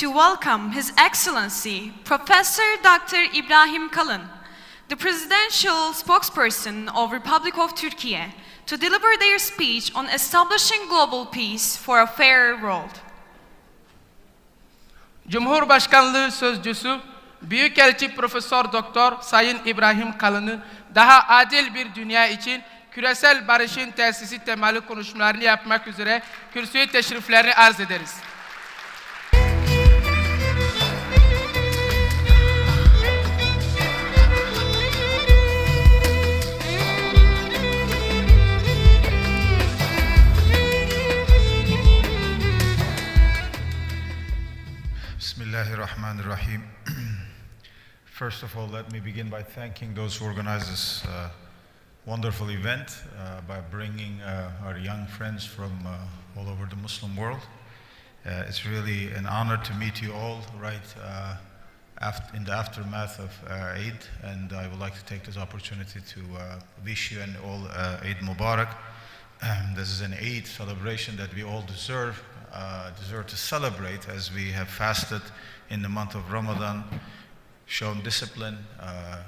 To welcome His Excellency Professor Dr. Ibrahim Kalın, the Presidential Spokesperson of Republic of Turkey, to deliver their speech on establishing global peace for a fairer world. Cumhurbaşkanlığı Sözcüsü Büyükelçi Profesör Doktor Sayın İbrahim Kalın'ı daha adil bir dünya için küresel barışın tesisi temalı konuşmalarını yapmak üzere kürsüye teşriflerini arz ederiz. Bismillahirrahmanirrahim. First of all, let me begin by thanking those who organized this wonderful event by bringing our young friends from all over the Muslim world. It's really an honor to meet you all right in the aftermath of Eid, and I would like to take this opportunity to wish you and all Eid Mubarak. This is an Eid celebration that we all deserve to celebrate, as we have fasted in the month of Ramadan, shown discipline,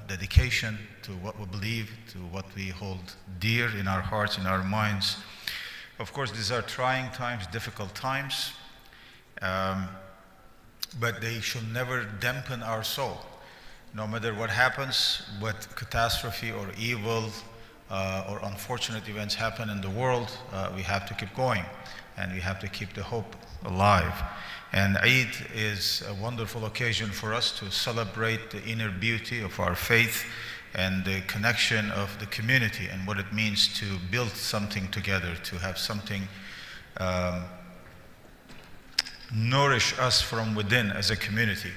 dedication to what we believe, to what we hold dear in our hearts, in our minds. Of course, these are trying times, difficult times, but they should never dampen our soul. No matter what happens, what catastrophe or evil or unfortunate events happen in the world, we have to keep going. And we have to keep the hope alive. And Eid is a wonderful occasion for us to celebrate the inner beauty of our faith and the connection of the community and what it means to build something together, to have something nourish us from within as a community.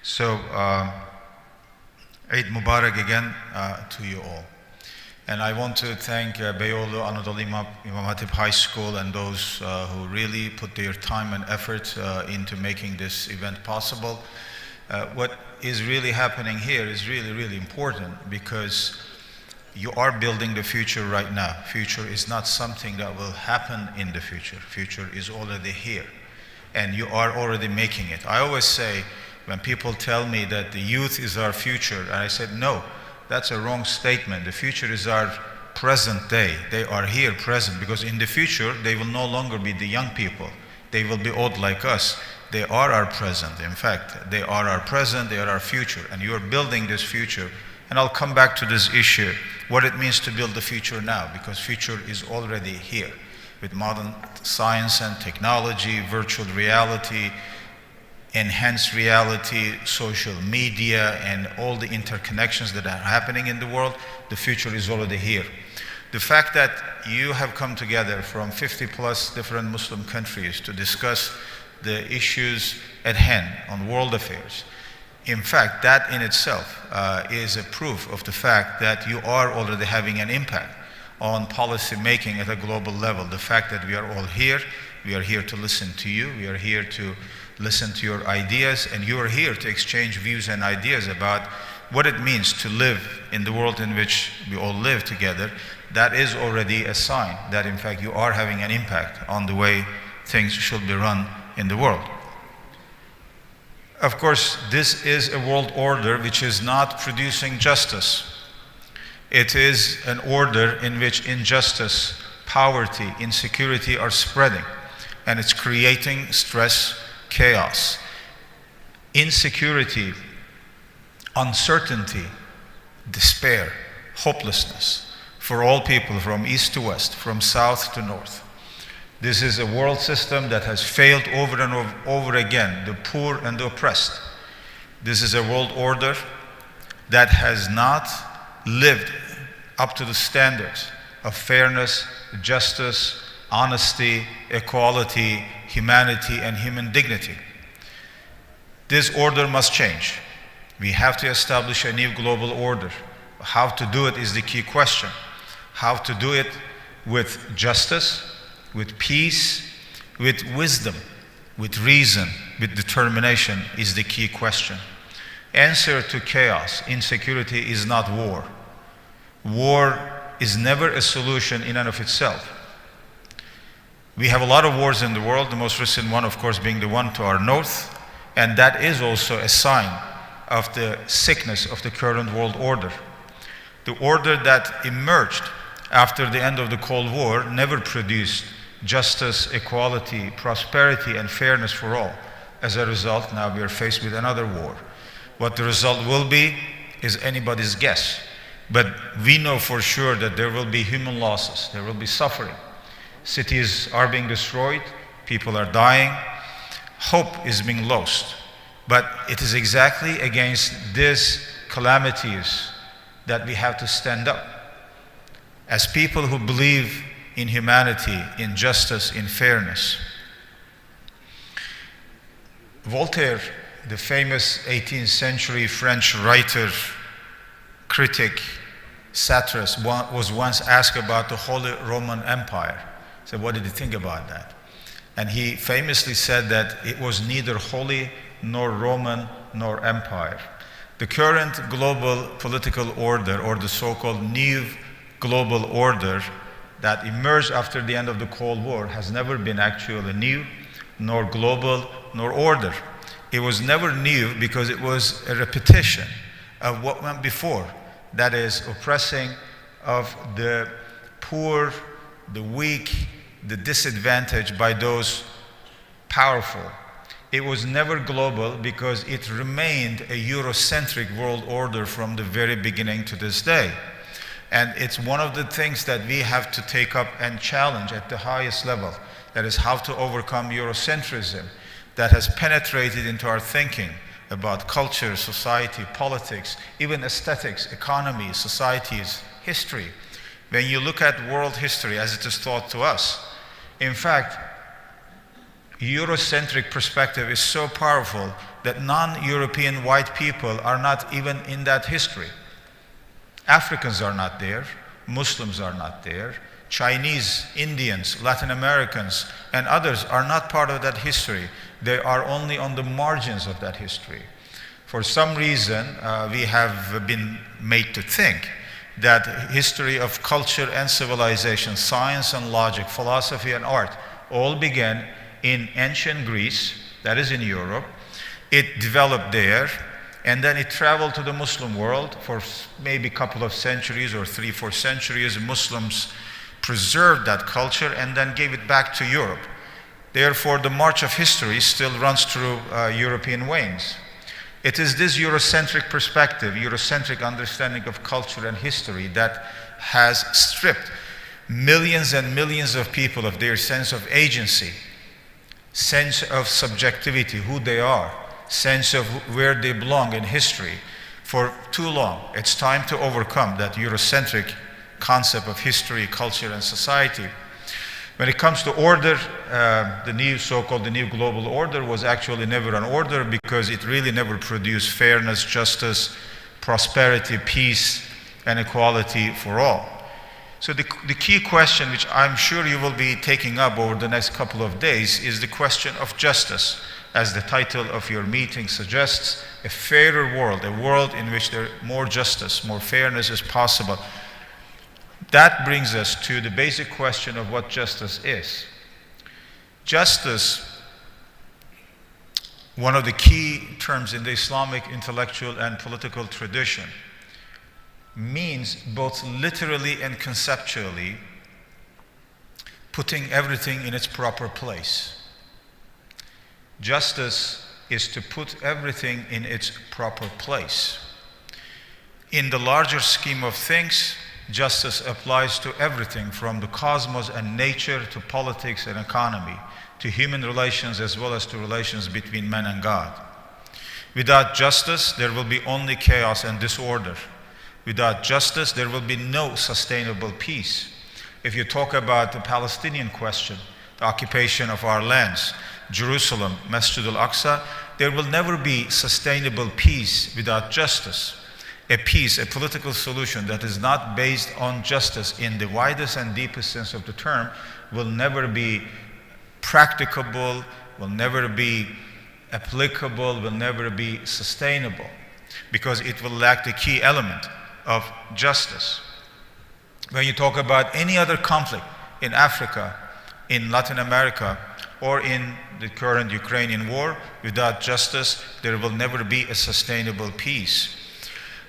So, Eid Mubarak again to you all. And I want to thank Beyoğlu Anadolu İmam Hatip High School and those who really put their time and effort into making this event possible. What is really happening here is really, really important, because you are building the future right now. Future is not something that will happen in the future. Future is already here, and you are already making it. I always say, when people tell me that the youth is our future, and I said, no. That's a wrong statement. The future is our present day. They are here present, because in the future they will no longer be the young people. They will be old like us. They are our present. In fact, they are our present, they are our future. And you are building this future. And I'll come back to this issue, what it means to build the future now, because future is already here. With modern science and technology, virtual reality, enhanced reality, social media, and all the interconnections that are happening in the world, the future is already here. The fact that you have come together from 50 plus different Muslim countries to discuss the issues at hand on world affairs, in fact, that in itself is a proof of the fact that you are already having an impact on policy making at a global level. The fact that we are all here, we are here to listen to you, we are here to listen to your ideas, and you are here to exchange views and ideas about what it means to live in the world in which we all live together. That is already a sign that in fact you are having an impact on the way things should be run in the world. Of course, this is a world order which is not producing justice. It is an order in which injustice, poverty, insecurity are spreading, and it's creating stress, chaos. insecurity, uncertainty, despair, hopelessness for all people from east to west, from south to north. This is a world system that has failed over and over again, the poor and the oppressed. This is a world order that has not lived up to the standards of fairness, justice, honesty, equality, humanity, and human dignity. This order must change. We have to establish a new global order. How to do it is the key question. How to do it with justice, with peace, with wisdom, with reason, with determination is the key question. Answer to chaos, insecurity is not war. War is never a solution in and of itself. We have a lot of wars in the world, the most recent one, of course, being the one to our north, and that is also a sign of the sickness of the current world order. The order that emerged after the end of the Cold War never produced justice, equality, prosperity, and fairness for all. As a result, now we are faced with another war. What the result will be is anybody's guess. But we know for sure that there will be human losses, there will be suffering. Cities are being destroyed, people are dying, hope is being lost. But it is exactly against these calamities that we have to stand up. As people who believe in humanity, in justice, in fairness. Voltaire, the famous 18th century French writer, critic, satirist, was once asked about the Holy Roman Empire. He said, what did he think about that? And he famously said that it was neither holy nor Roman nor empire. The current global political order, or the so-called new global order that emerged after the end of the Cold War, has never been actually new, nor global, nor order. It was never new because it was a repetition of what went before. That is, oppressing of the poor, the weak, the disadvantaged by those powerful. It was never global because it remained a Eurocentric world order from the very beginning to this day. And it's one of the things that we have to take up and challenge at the highest level. That is how to overcome Eurocentrism that has penetrated into our thinking about culture, society, politics, even aesthetics, economy, societies, history. When you look at world history as it is taught to us, in fact, Eurocentric perspective is so powerful that non-European white people are not even in that history. Africans are not there, Muslims are not there, Chinese, Indians, Latin Americans, and others are not part of that history. They are only on the margins of that history. For some reason, we have been made to think that history of culture and civilization, science and logic, philosophy and art, all began in ancient Greece, that is in Europe. It developed there, and then it traveled to the Muslim world for maybe a couple of centuries or 3-4 centuries. Muslims preserved that culture and then gave it back to Europe. Therefore, the march of history still runs through European veins. It is this Eurocentric perspective, Eurocentric understanding of culture and history that has stripped millions and millions of people of their sense of agency, sense of subjectivity, who they are, sense of where they belong in history for too long. It's time to overcome that Eurocentric concept of history, culture, and society. When it comes to order, the new so-called the new global order was actually never an order because it really never produced fairness, justice, prosperity, peace, and equality for all. So the key question, which I'm sure you will be taking up over the next couple of days, is the question of justice. As the title of your meeting suggests, a fairer world, a world in which there more justice, more fairness is possible. That brings us to the basic question of what justice is. Justice, one of the key terms in the Islamic intellectual and political tradition, means both literally and conceptually putting everything in its proper place. Justice is to put everything in its proper place. In the larger scheme of things, justice applies to everything from the cosmos and nature to politics and economy, to human relations as well as to relations between man and God. Without justice, there will be only chaos and disorder. Without justice, there will be no sustainable peace. If you talk about the Palestinian question, the occupation of our lands, Jerusalem, Masjid al-Aqsa, there will never be sustainable peace without justice. A peace, a political solution that is not based on justice in the widest and deepest sense of the term will never be practicable, will never be applicable, will never be sustainable, because it will lack the key element of justice. When you talk about any other conflict in Africa, in Latin America, or in the current Ukrainian war, without justice, there will never be a sustainable peace.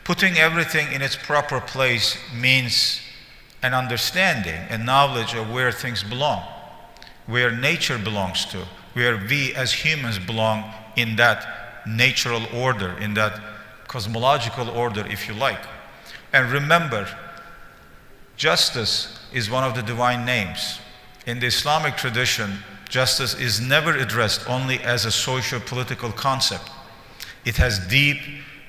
Putting everything in its proper place means an understanding, a knowledge of where things belong, where nature belongs to, where we as humans belong in that natural order, in that cosmological order, if you like. And remember, justice is one of the divine names. In the Islamic tradition, justice is never addressed only as a socio-political concept. It has deep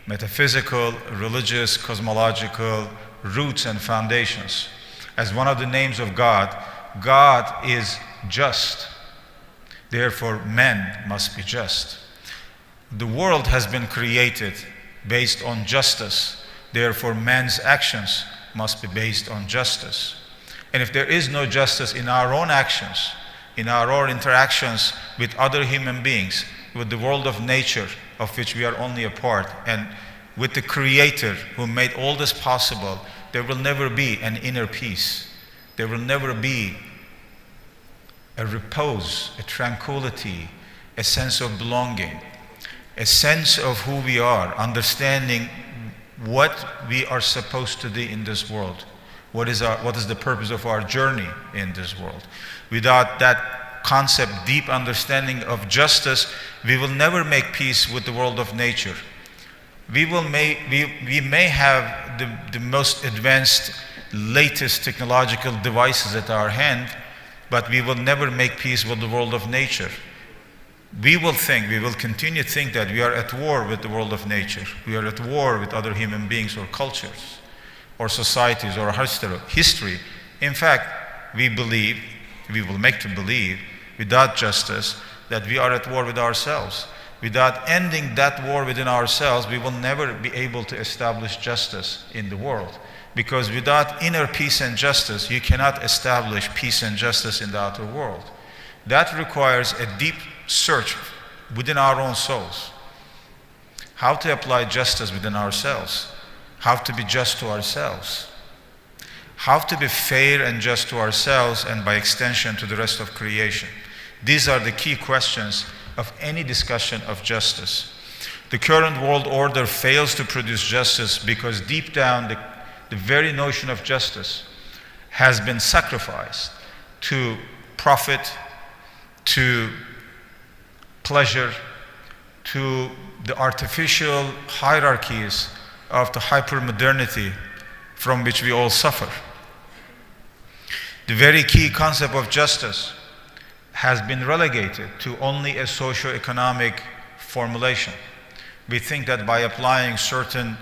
metaphysical, religious, cosmological roots and foundations. As one of the names of God, God is just. Therefore, man must be just. The world has been created based on justice. Therefore, man's actions must be based on justice. And if there is no justice in our own actions, in our own interactions with other human beings, with the world of nature, of which we are only a part, and with the Creator who made all this possible, there will never be an inner peace. There will never be a repose, a tranquility, a sense of belonging, a sense of who we are, understanding what we are supposed to do in this world. What is the purpose of our journey in this world? Without that concept, deep understanding of justice, we will never make peace with the world of nature. We may have the most advanced, latest technological devices at our hand, but we will never make peace with the world of nature. We will continue to think that we are at war with the world of nature. We are at war with other human beings or cultures or societies or history. In fact, we will make to believe, without justice, that we are at war with ourselves. Without ending that war within ourselves, we will never be able to establish justice in the world. Because without inner peace and justice, you cannot establish peace and justice in the outer world. That requires a deep search within our own souls. How to apply justice within ourselves. How to be just to ourselves. How to be fair and just to ourselves and by extension to the rest of creation. These are the key questions of any discussion of justice. The current world order fails to produce justice because deep down the very notion of justice has been sacrificed to profit, to pleasure, to the artificial hierarchies of the hypermodernity from which we all suffer. The very key concept of justice has been relegated to only a socio-economic formulation. We think that by applying certain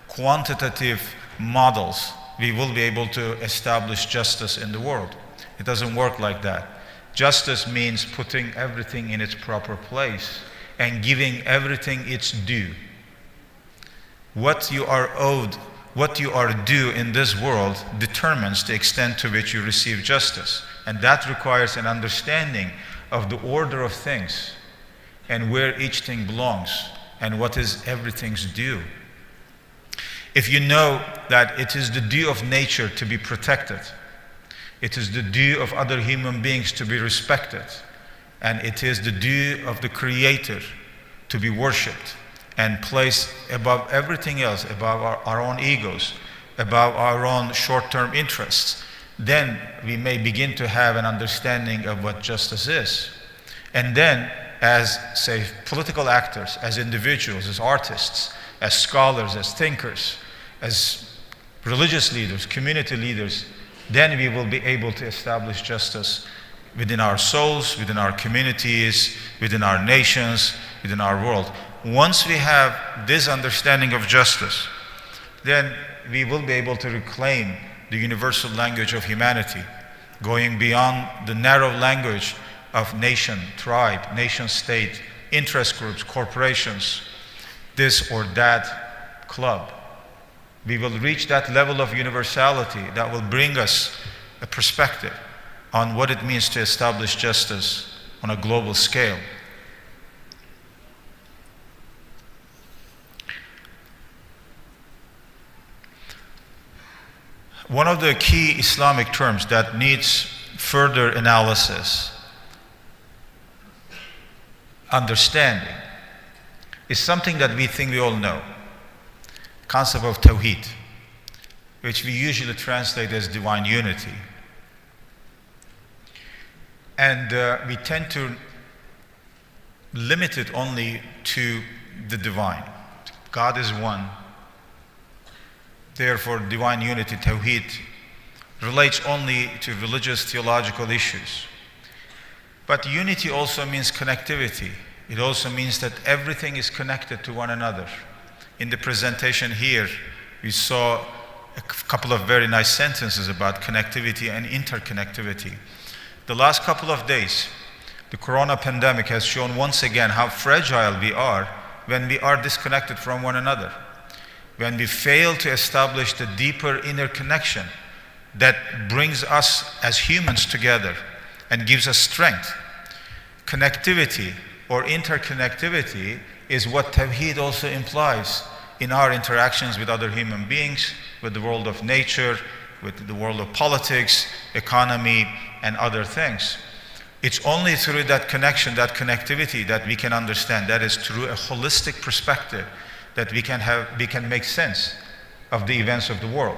quantitative models, we will be able to establish justice in the world. It doesn't work like that. Justice means putting everything in its proper place and giving everything its due. What you are owed, what you are due in this world determines the extent to which you receive justice. And that requires an understanding of the order of things and where each thing belongs and what is everything's due. If you know that it is the due of nature to be protected, it is the due of other human beings to be respected, and it is the due of the Creator to be worshipped and placed above everything else, above our own egos, above our own short-term interests, then we may begin to have an understanding of what justice is. And then as, say, political actors, as individuals, as artists, as scholars, as thinkers, as religious leaders, community leaders, then we will be able to establish justice within our souls, within our communities, within our nations, within our world. Once we have this understanding of justice, then we will be able to reclaim the universal language of humanity, going beyond the narrow language of nation, tribe, nation state, interest groups, corporations, this or that club. We will reach that level of universality that will bring us a perspective on what it means to establish justice on a global scale. One of the key Islamic terms that needs further analysis, understanding, is something that we think we all know. Concept of Tawheed, which we usually translate as divine unity. And we tend to limit it only to the divine. God is one. Therefore, divine unity, Tawheed, relates only to religious, theological issues. But unity also means connectivity. It also means that everything is connected to one another. In the presentation here, we saw a couple of very nice sentences about connectivity and interconnectivity. The last couple of days, the corona pandemic has shown once again how fragile we are when we are disconnected from one another, when we fail to establish the deeper inner connection that brings us as humans together and gives us strength. Connectivity or interconnectivity is what Tawheed also implies in our interactions with other human beings, with the world of nature, with the world of politics, economy, and other things. It's only through that connection, that connectivity, that we can understand. That is through a holistic perspective that we can make sense of the events of the world.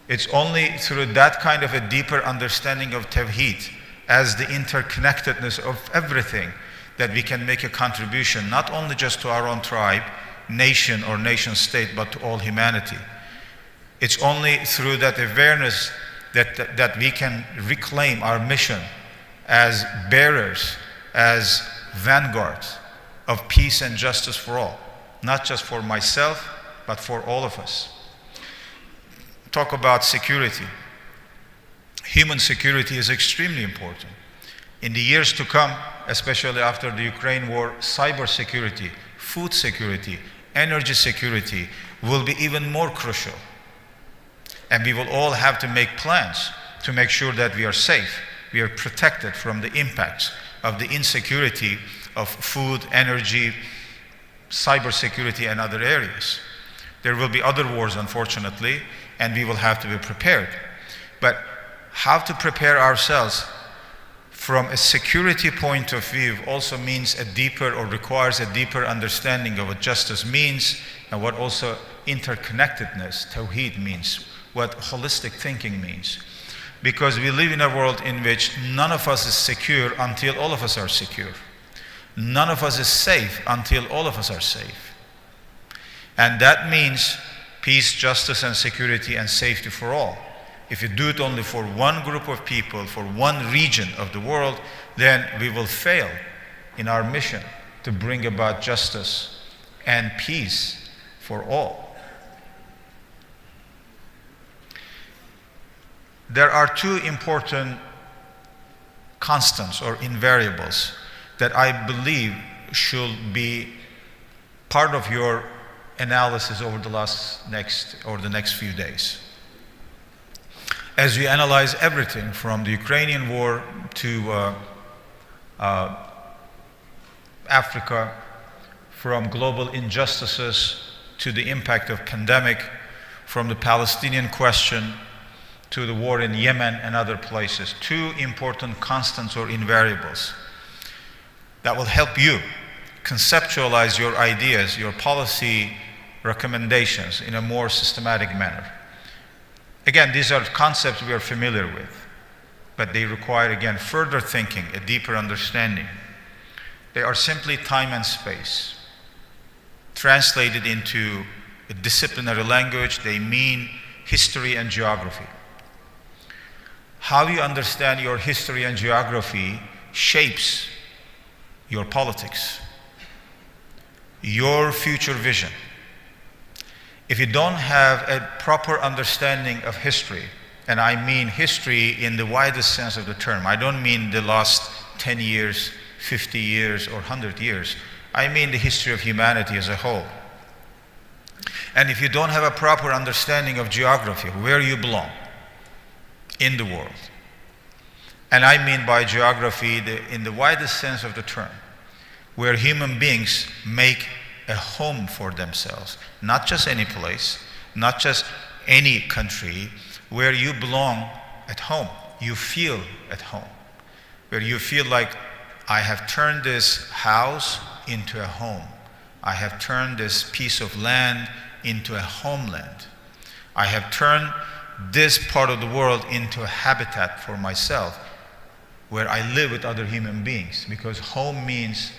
It's only through that kind of a deeper understanding of Tawheed as the interconnectedness of everything that we can make a contribution, not only just to our own tribe, nation or nation state, but to all humanity. It's only through that awareness that we can reclaim our mission as bearers, as vanguards of peace and justice for all, not just for myself, but for all of us. Talk about security. Human security is extremely important. In the years to come, especially after the Ukraine war, cyber security, food security, energy security will be even more crucial. And we will all have to make plans to make sure that we are safe, we are protected from the impacts of the insecurity of food, energy, cyber security, and other areas. There will be other wars, unfortunately, and we will have to be prepared. But how to prepare ourselves from a security point of view also means a deeper, or requires a deeper understanding of what justice means and what also interconnectedness, Tawheed, means, what holistic thinking means. Because we live in a world in which none of us is secure until all of us are secure. None of us is safe until all of us are safe. And that means peace, justice, and security and safety for all. If you do it only for one group of people, for one region of the world, then we will fail in our mission to bring about justice and peace for all. There are two important constants or invariables that I believe should be part of your analysis over the next few days. As you analyze everything from the Ukrainian war to Africa, from global injustices to the impact of pandemic, from the Palestinian question to the war in Yemen and other places, two important constants or invariables that will help you conceptualize your ideas, your policy recommendations in a more systematic manner. Again, these are concepts we are familiar with, but they require, again, further thinking, a deeper understanding. They are simply time and space. Translated into a disciplinary language, they mean history and geography. How you understand your history and geography shapes your politics, your future vision. If you don't have a proper understanding of history, and I mean history in the widest sense of the term, I don't mean the last 10 years, 50 years, or 100 years. I mean the history of humanity as a whole. And if you don't have a proper understanding of geography, where you belong in the world, and I mean by geography in the widest sense of the term, where human beings make a home for themselves, not just any place, not just any country, where you belong at home, you feel at home, where you feel like, I have turned this house into a home. I have turned this piece of land into a homeland. I have turned this part of the world into a habitat for myself, where I live with other human beings, because home means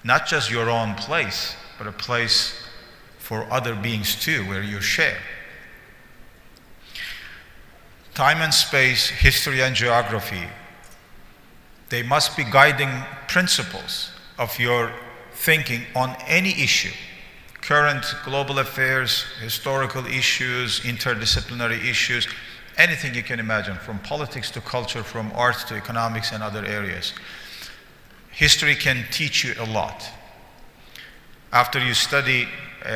not just your own place, but a place for other beings too, where you share. Time and space, history and geography, they must be guiding principles of your thinking on any issue. Current global affairs, historical issues, interdisciplinary issues, anything you can imagine, from politics to culture, from art to economics and other areas. History can teach you a lot. After you study,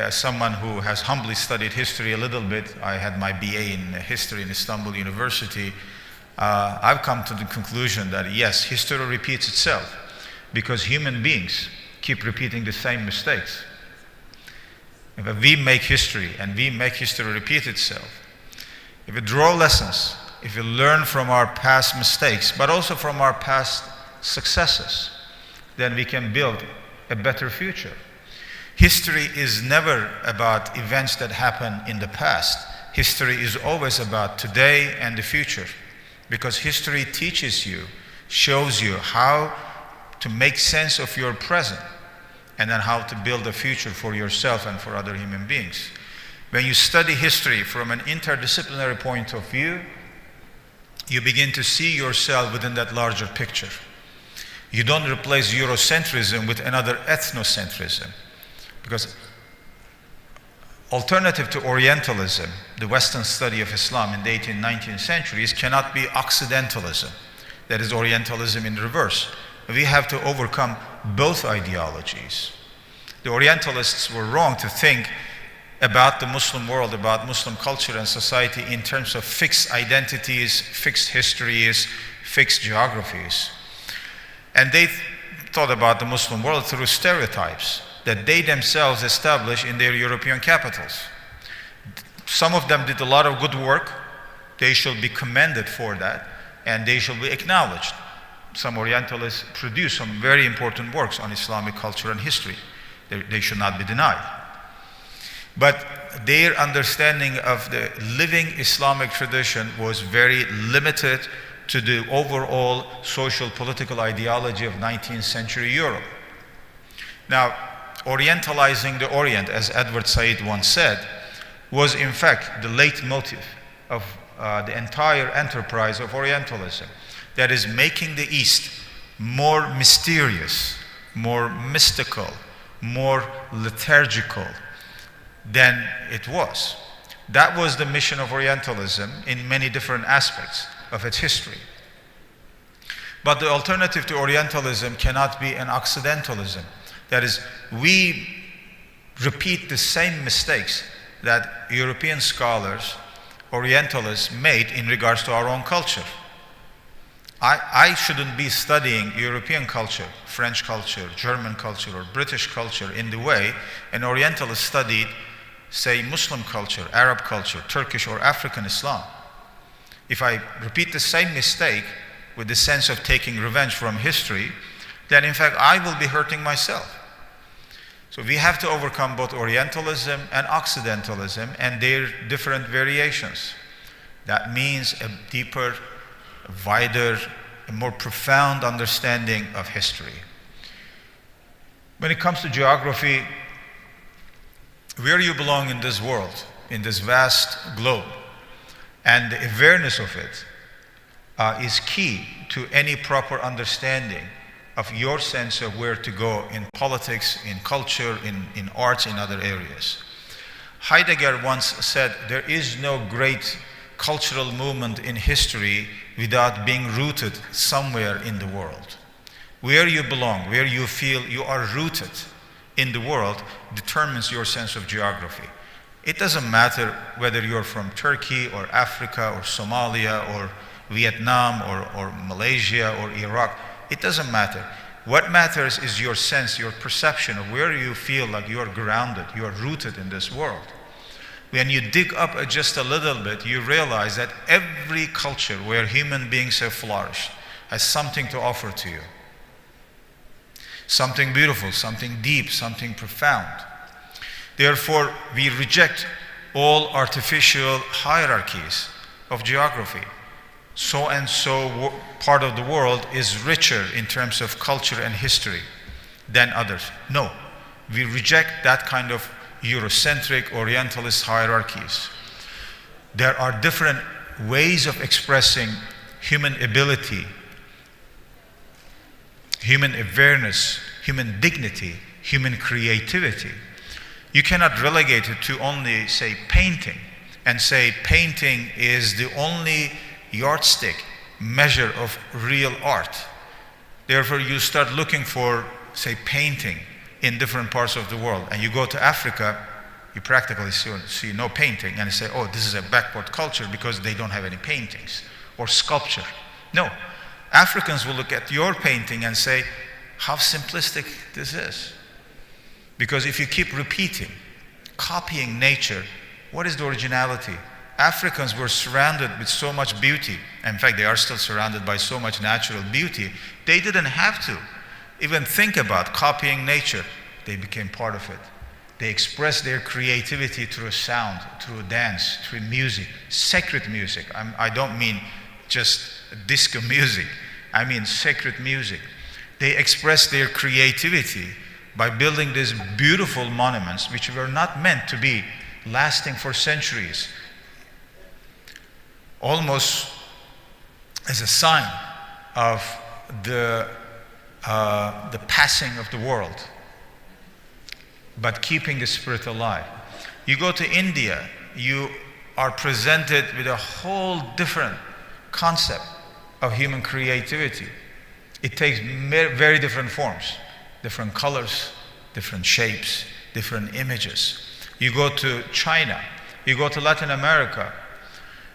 someone who has humbly studied history a little bit, I had my BA in history in Istanbul University, I've come to the conclusion that yes, history repeats itself because human beings keep repeating the same mistakes. If we make history and we make history repeat itself, if we draw lessons, if we learn from our past mistakes, but also from our past successes, then we can build a better future. History is never about events that happen in the past. History is always about today and the future, because history teaches you, shows you how to make sense of your present, and then how to build a future for yourself and for other human beings. When you study history from an interdisciplinary point of view, you begin to see yourself within that larger picture. You don't replace Eurocentrism with another ethnocentrism, because alternative to Orientalism, the Western study of Islam in the 18th, 19th centuries, cannot be Occidentalism. That is Orientalism in reverse. We have to overcome both ideologies. The Orientalists were wrong to think about the Muslim world, about Muslim culture and society in terms of fixed identities, fixed histories, fixed geographies. And they thought about the Muslim world through stereotypes that they themselves established in their European capitals. Some of them did a lot of good work. They should be commended for that, and they should be acknowledged. Some Orientalists produce some very important works on Islamic culture and history. They should not be denied. But their understanding of the living Islamic tradition was very limited to the overall social political ideology of 19th century Europe. Now, Orientalizing the Orient, as Edward Said once said, was in fact the leitmotif of the entire enterprise of Orientalism. That is, making the East more mysterious, more mystical, more liturgical than it was. That was the mission of Orientalism in many different aspects of its history. But the alternative to Orientalism cannot be an Occidentalism. That is, we repeat the same mistakes that European scholars, Orientalists, made in regards to our own culture. I shouldn't be studying European culture, French culture, German culture, or British culture in the way an Orientalist studied, say, Muslim culture, Arab culture, Turkish or African Islam. If I repeat the same mistake with the sense of taking revenge from history, then in fact I will be hurting myself. So we have to overcome both Orientalism and Occidentalism and their different variations. That means a deeper, a wider, a more profound understanding of history. When it comes to geography, where you belong in this world, in this vast globe, and the awareness of it is key to any proper understanding of your sense of where to go in politics, in culture, in arts, in other areas. Heidegger once said, there is no great cultural movement in history without being rooted somewhere in the world. Where you belong, where you feel you are rooted in the world determines your sense of geography. It doesn't matter whether you're from Turkey or Africa or Somalia or Vietnam or Malaysia or Iraq. It doesn't matter. What matters is your sense, your perception of where you feel like you are grounded, you are rooted in this world. When you dig up just a little bit, you realize that every culture where human beings have flourished has something to offer to you. Something beautiful, something deep, something profound. Therefore, we reject all artificial hierarchies of geography. So and so part of the world is richer in terms of culture and history than others. No, we reject that kind of Eurocentric, Orientalist hierarchies. There are different ways of expressing human ability, human awareness, human dignity, human creativity. You cannot relegate it to only, say, painting, and say painting is the only yardstick, measure of real art. Therefore, you start looking for, say, painting in different parts of the world, and you go to Africa, you practically see no painting, and you say, oh, this is a backward culture because they don't have any paintings or sculpture. No, Africans will look at your painting and say, how simplistic this is. Because if you keep repeating, copying nature, what is the originality? Africans were surrounded with so much beauty. In fact, they are still surrounded by so much natural beauty. They didn't have to even think about copying nature. They became part of it. They expressed their creativity through sound, through dance, through music, sacred music. I don't mean just disco music. I mean sacred music. They expressed their creativity by building these beautiful monuments, which were not meant to be lasting for centuries, almost as a sign of the passing of the world, but keeping the spirit alive. You go to India, you are presented with a whole different concept of human creativity. It takes very different forms, different colors, different shapes, different images. You go to China, you go to Latin America,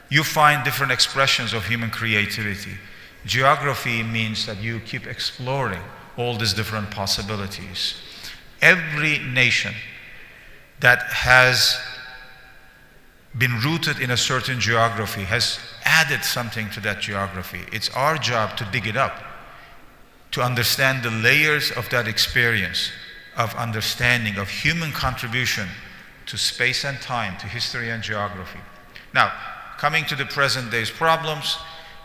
you find different expressions of human creativity. Geography means that you keep exploring all these different possibilities. Every nation that has been rooted in a certain geography has added something to that geography. It's our job to dig it up, to understand the layers of that experience, of understanding, of human contribution to space and time, to history and geography. Now, coming to the present day's problems,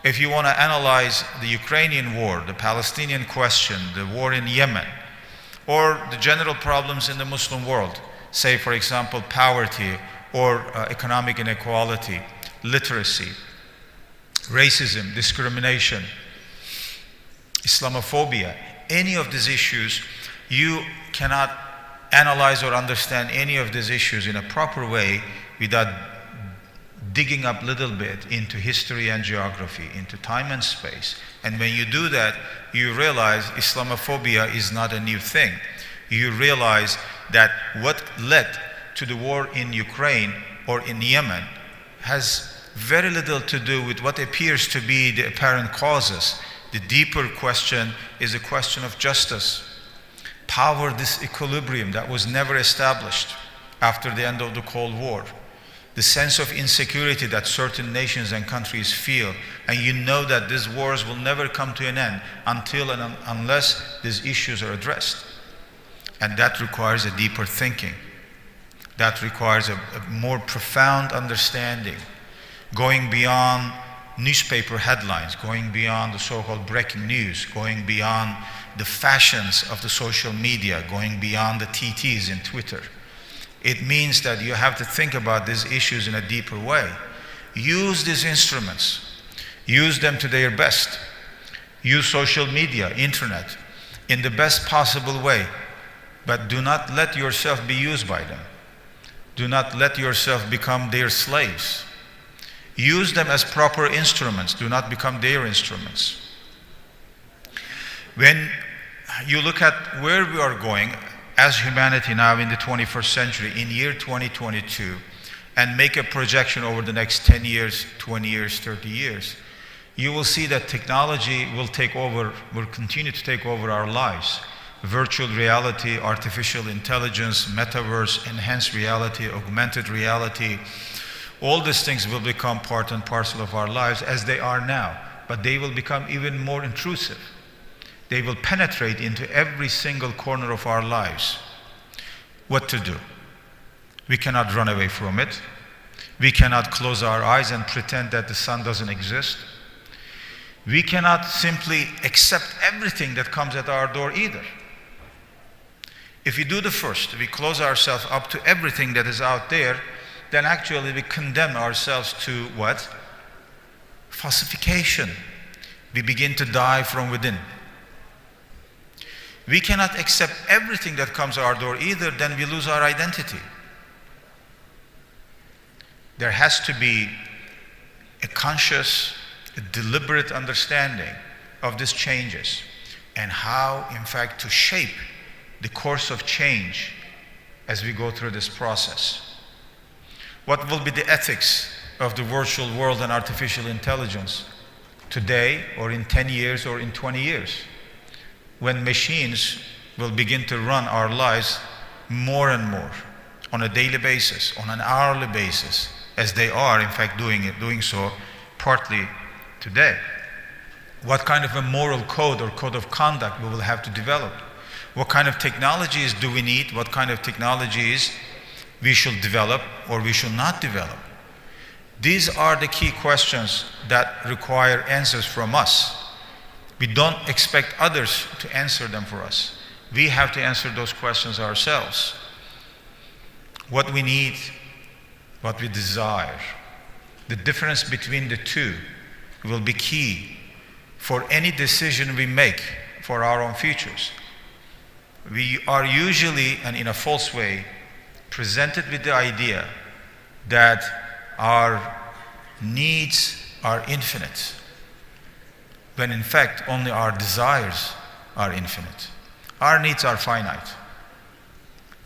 if you want to analyze the Ukrainian war, the Palestinian question, the war in Yemen, or the general problems in the Muslim world, say, for example, poverty or economic inequality, literacy, racism, discrimination, Islamophobia, any of these issues, you cannot analyze or understand any of these issues in a proper way without digging up a little bit into history and geography, into time and space. And when you do that, you realize Islamophobia is not a new thing. You realize that what led to the war in Ukraine or in Yemen has very little to do with what appears to be the apparent causes. The deeper question is a question of justice, power disequilibrium that was never established after the end of the Cold War, the sense of insecurity that certain nations and countries feel, and you know that these wars will never come to an end until and unless these issues are addressed. And that requires a deeper thinking. That requires a more profound understanding, going beyond newspaper headlines, going beyond the so-called breaking news, going beyond the fashions of the social media, going beyond the TTs in Twitter. It means that you have to think about these issues in a deeper way. Use these instruments. Use them to their best. Use social media, internet, in the best possible way. But do not let yourself be used by them. Do not let yourself become their slaves. Use them as proper instruments. Do not become their instruments. When you look at where we are going as humanity now in the 21st century, in year 2022, and make a projection over the next 10 years, 20 years, 30 years, you will see that technology will continue to take over our lives. Virtual reality, artificial intelligence, metaverse, enhanced reality, augmented reality, all these things will become part and parcel of our lives as they are now, but they will become even more intrusive. They will penetrate into every single corner of our lives. What to do? We cannot run away from it. We cannot close our eyes and pretend that the sun doesn't exist. We cannot simply accept everything that comes at our door either. If we do the first, we close ourselves up to everything that is out there, then actually we condemn ourselves to what? Falsification. We begin to die from within. We cannot accept everything that comes to our door either, then we lose our identity. There has to be a conscious, a deliberate understanding of these changes and how, in fact, to shape the course of change as we go through this process. What will be the ethics of the virtual world and artificial intelligence today or in 10 years or in 20 years? When machines will begin to run our lives more and more on a daily basis, on an hourly basis, as they are in fact doing so partly today. What kind of a moral code or code of conduct we will have to develop? What kind of technologies do we need? What kind of technologies we should develop or we should not develop? These are the key questions that require answers from us. We don't expect others to answer them for us. We have to answer those questions ourselves. What we need, what we desire. The difference between the two will be key for any decision we make for our own futures. We are usually, and in a false way, presented with the idea that our needs are infinite, when in fact only our desires are infinite. Our needs are finite.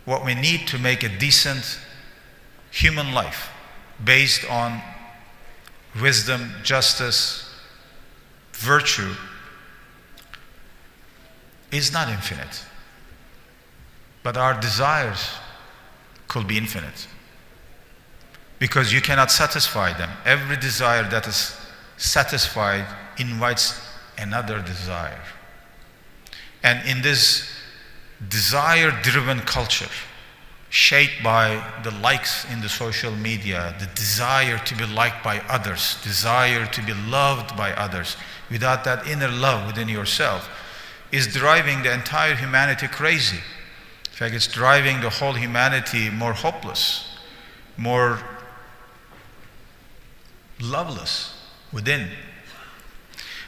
What we need to make a decent human life based on wisdom, justice, virtue is not infinite. But our desires could be infinite, because you cannot satisfy them. Every desire that is satisfied invites another desire. And in this desire-driven culture, shaped by the likes in the social media, the desire to be liked by others, desire to be loved by others, without that inner love within yourself, is driving the entire humanity crazy. In fact, it's driving the whole humanity more hopeless, more loveless within.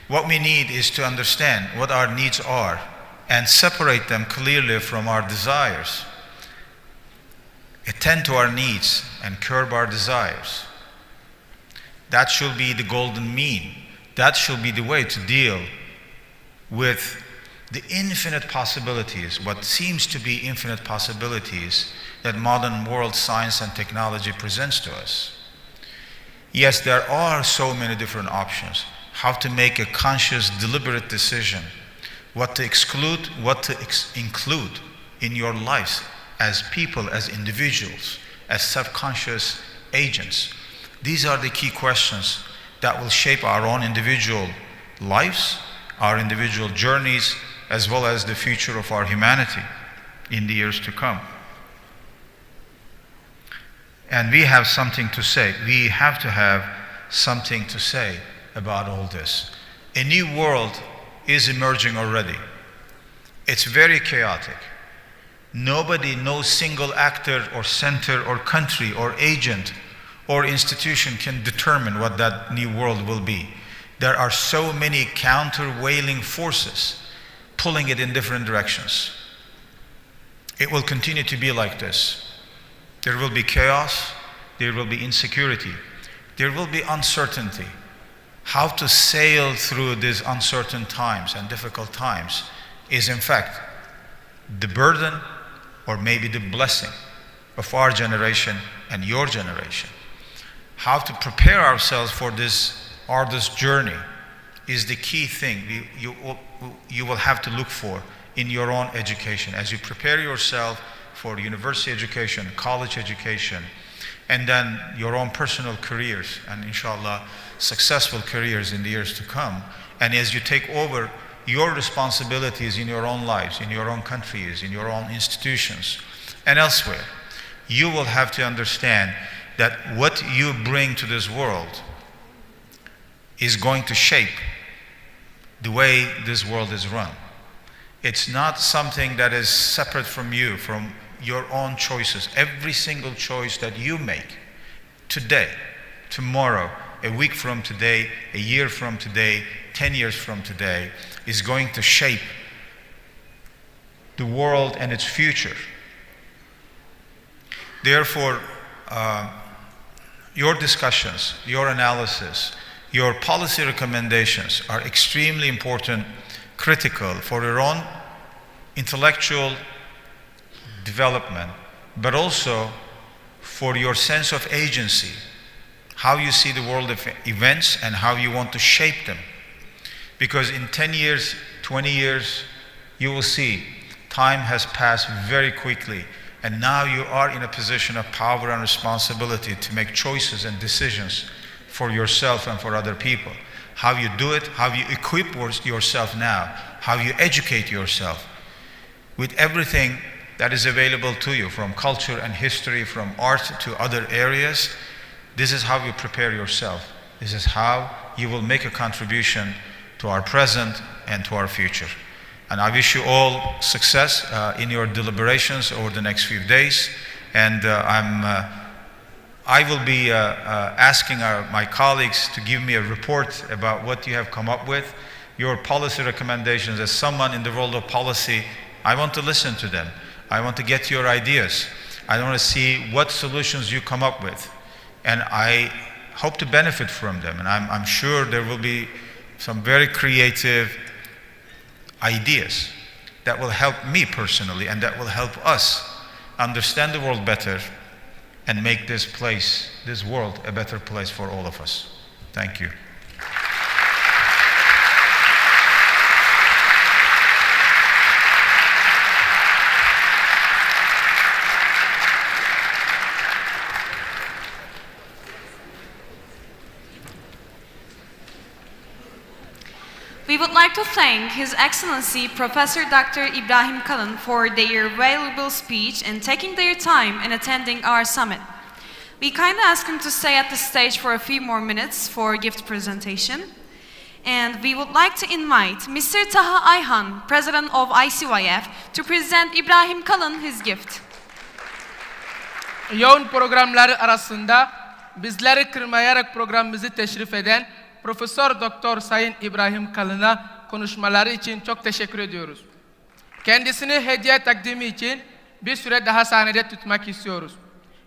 What we need is to understand what our needs are and separate them clearly from our desires. Attend to our needs and curb our desires. That should be the golden mean. That should be the way to deal with the infinite possibilities, what seems to be infinite possibilities that modern world science and technology presents to us. Yes, there are so many different options. How to make a conscious, deliberate decision, what to exclude, what to include in your lives as people, as individuals, as self-conscious agents. These are the key questions that will shape our own individual lives, our individual journeys, as well as the future of our humanity in the years to come. And we have something to say. We have to have something to say about all this. A new world is emerging already. It's very chaotic. Nobody, no single actor or center or country or agent or institution can determine what that new world will be. There are so many countervailing forces pulling it in different directions. It will continue to be like this. There will be chaos, there will be insecurity, there will be uncertainty. How to sail through these uncertain times and difficult times is in fact the burden or maybe the blessing of our generation and your generation. How to prepare ourselves for this arduous journey is the key thing you will have to look for in your own education as you prepare yourself for university education, college education, and then your own personal careers and inshallah successful careers in the years to come. And as you take over your responsibilities in your own lives, in your own countries, in your own institutions, and elsewhere, you will have to understand that what you bring to this world is going to shape the way this world is run. It's not something that is separate from you, from your own choices. Every single choice that you make today, tomorrow, a week from today, a year from today, 10 years from today, is going to shape the world and its future. Therefore, your discussions, your analysis, your policy recommendations are extremely important, critical for your own intellectual development, but also for your sense of agency, how you see the world of events and how you want to shape them. Because in 10 years, 20 years, you will see time has passed very quickly, and now you are in a position of power and responsibility to make choices and decisions for yourself and for other people. How you do it, how you equip yourself now, how you educate yourself with everything that is available to you, from culture and history, from art to other areas. This is how you prepare yourself. This is how you will make a contribution to our present and to our future. And I wish you all success in your deliberations over the next few days. And I will be asking my colleagues to give me a report about what you have come up with, your policy recommendations. As someone in the world of policy, I want to listen to them. I want to get your ideas. I want to see what solutions you come up with. And I hope to benefit from them. And I'm sure there will be some very creative ideas that will help me personally and that will help us understand the world better and make this place, this world, a better place for all of us. Thank you. We would like to thank His Excellency Professor Dr. Ibrahim Kalın for their valuable speech and taking their time in attending our summit. We kindly ask him to stay at the stage for a few more minutes for gift presentation. And we would like to invite Mr. Taha Ayhan, President of ICYF, to present Ibrahim Kalın his gift. Yoğun programları arasında bizleri kırmayarak programımızı teşrif eden Profesör Doktor Sayın İbrahim Kalın'a konuşmaları için çok teşekkür ediyoruz. Kendisini hediye takdimi için bir süre daha sahnede tutmak istiyoruz.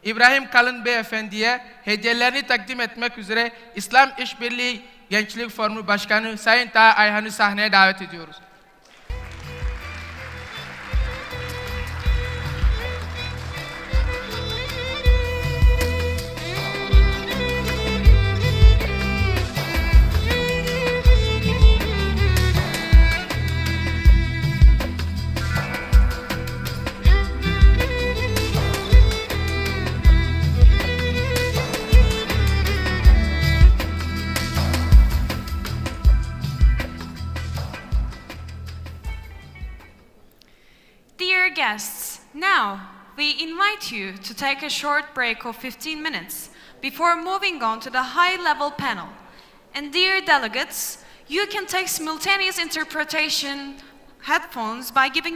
İbrahim Kalın Beyefendi'ye hediyelerini takdim etmek üzere İslam İşbirliği Gençlik Forumu Başkanı Sayın Taha Ayhan'ı sahneye davet ediyoruz. Dear guests, now we invite you to take a short break of 15 minutes before moving on to the high-level panel. And dear delegates, you can take simultaneous interpretation headphones by giving your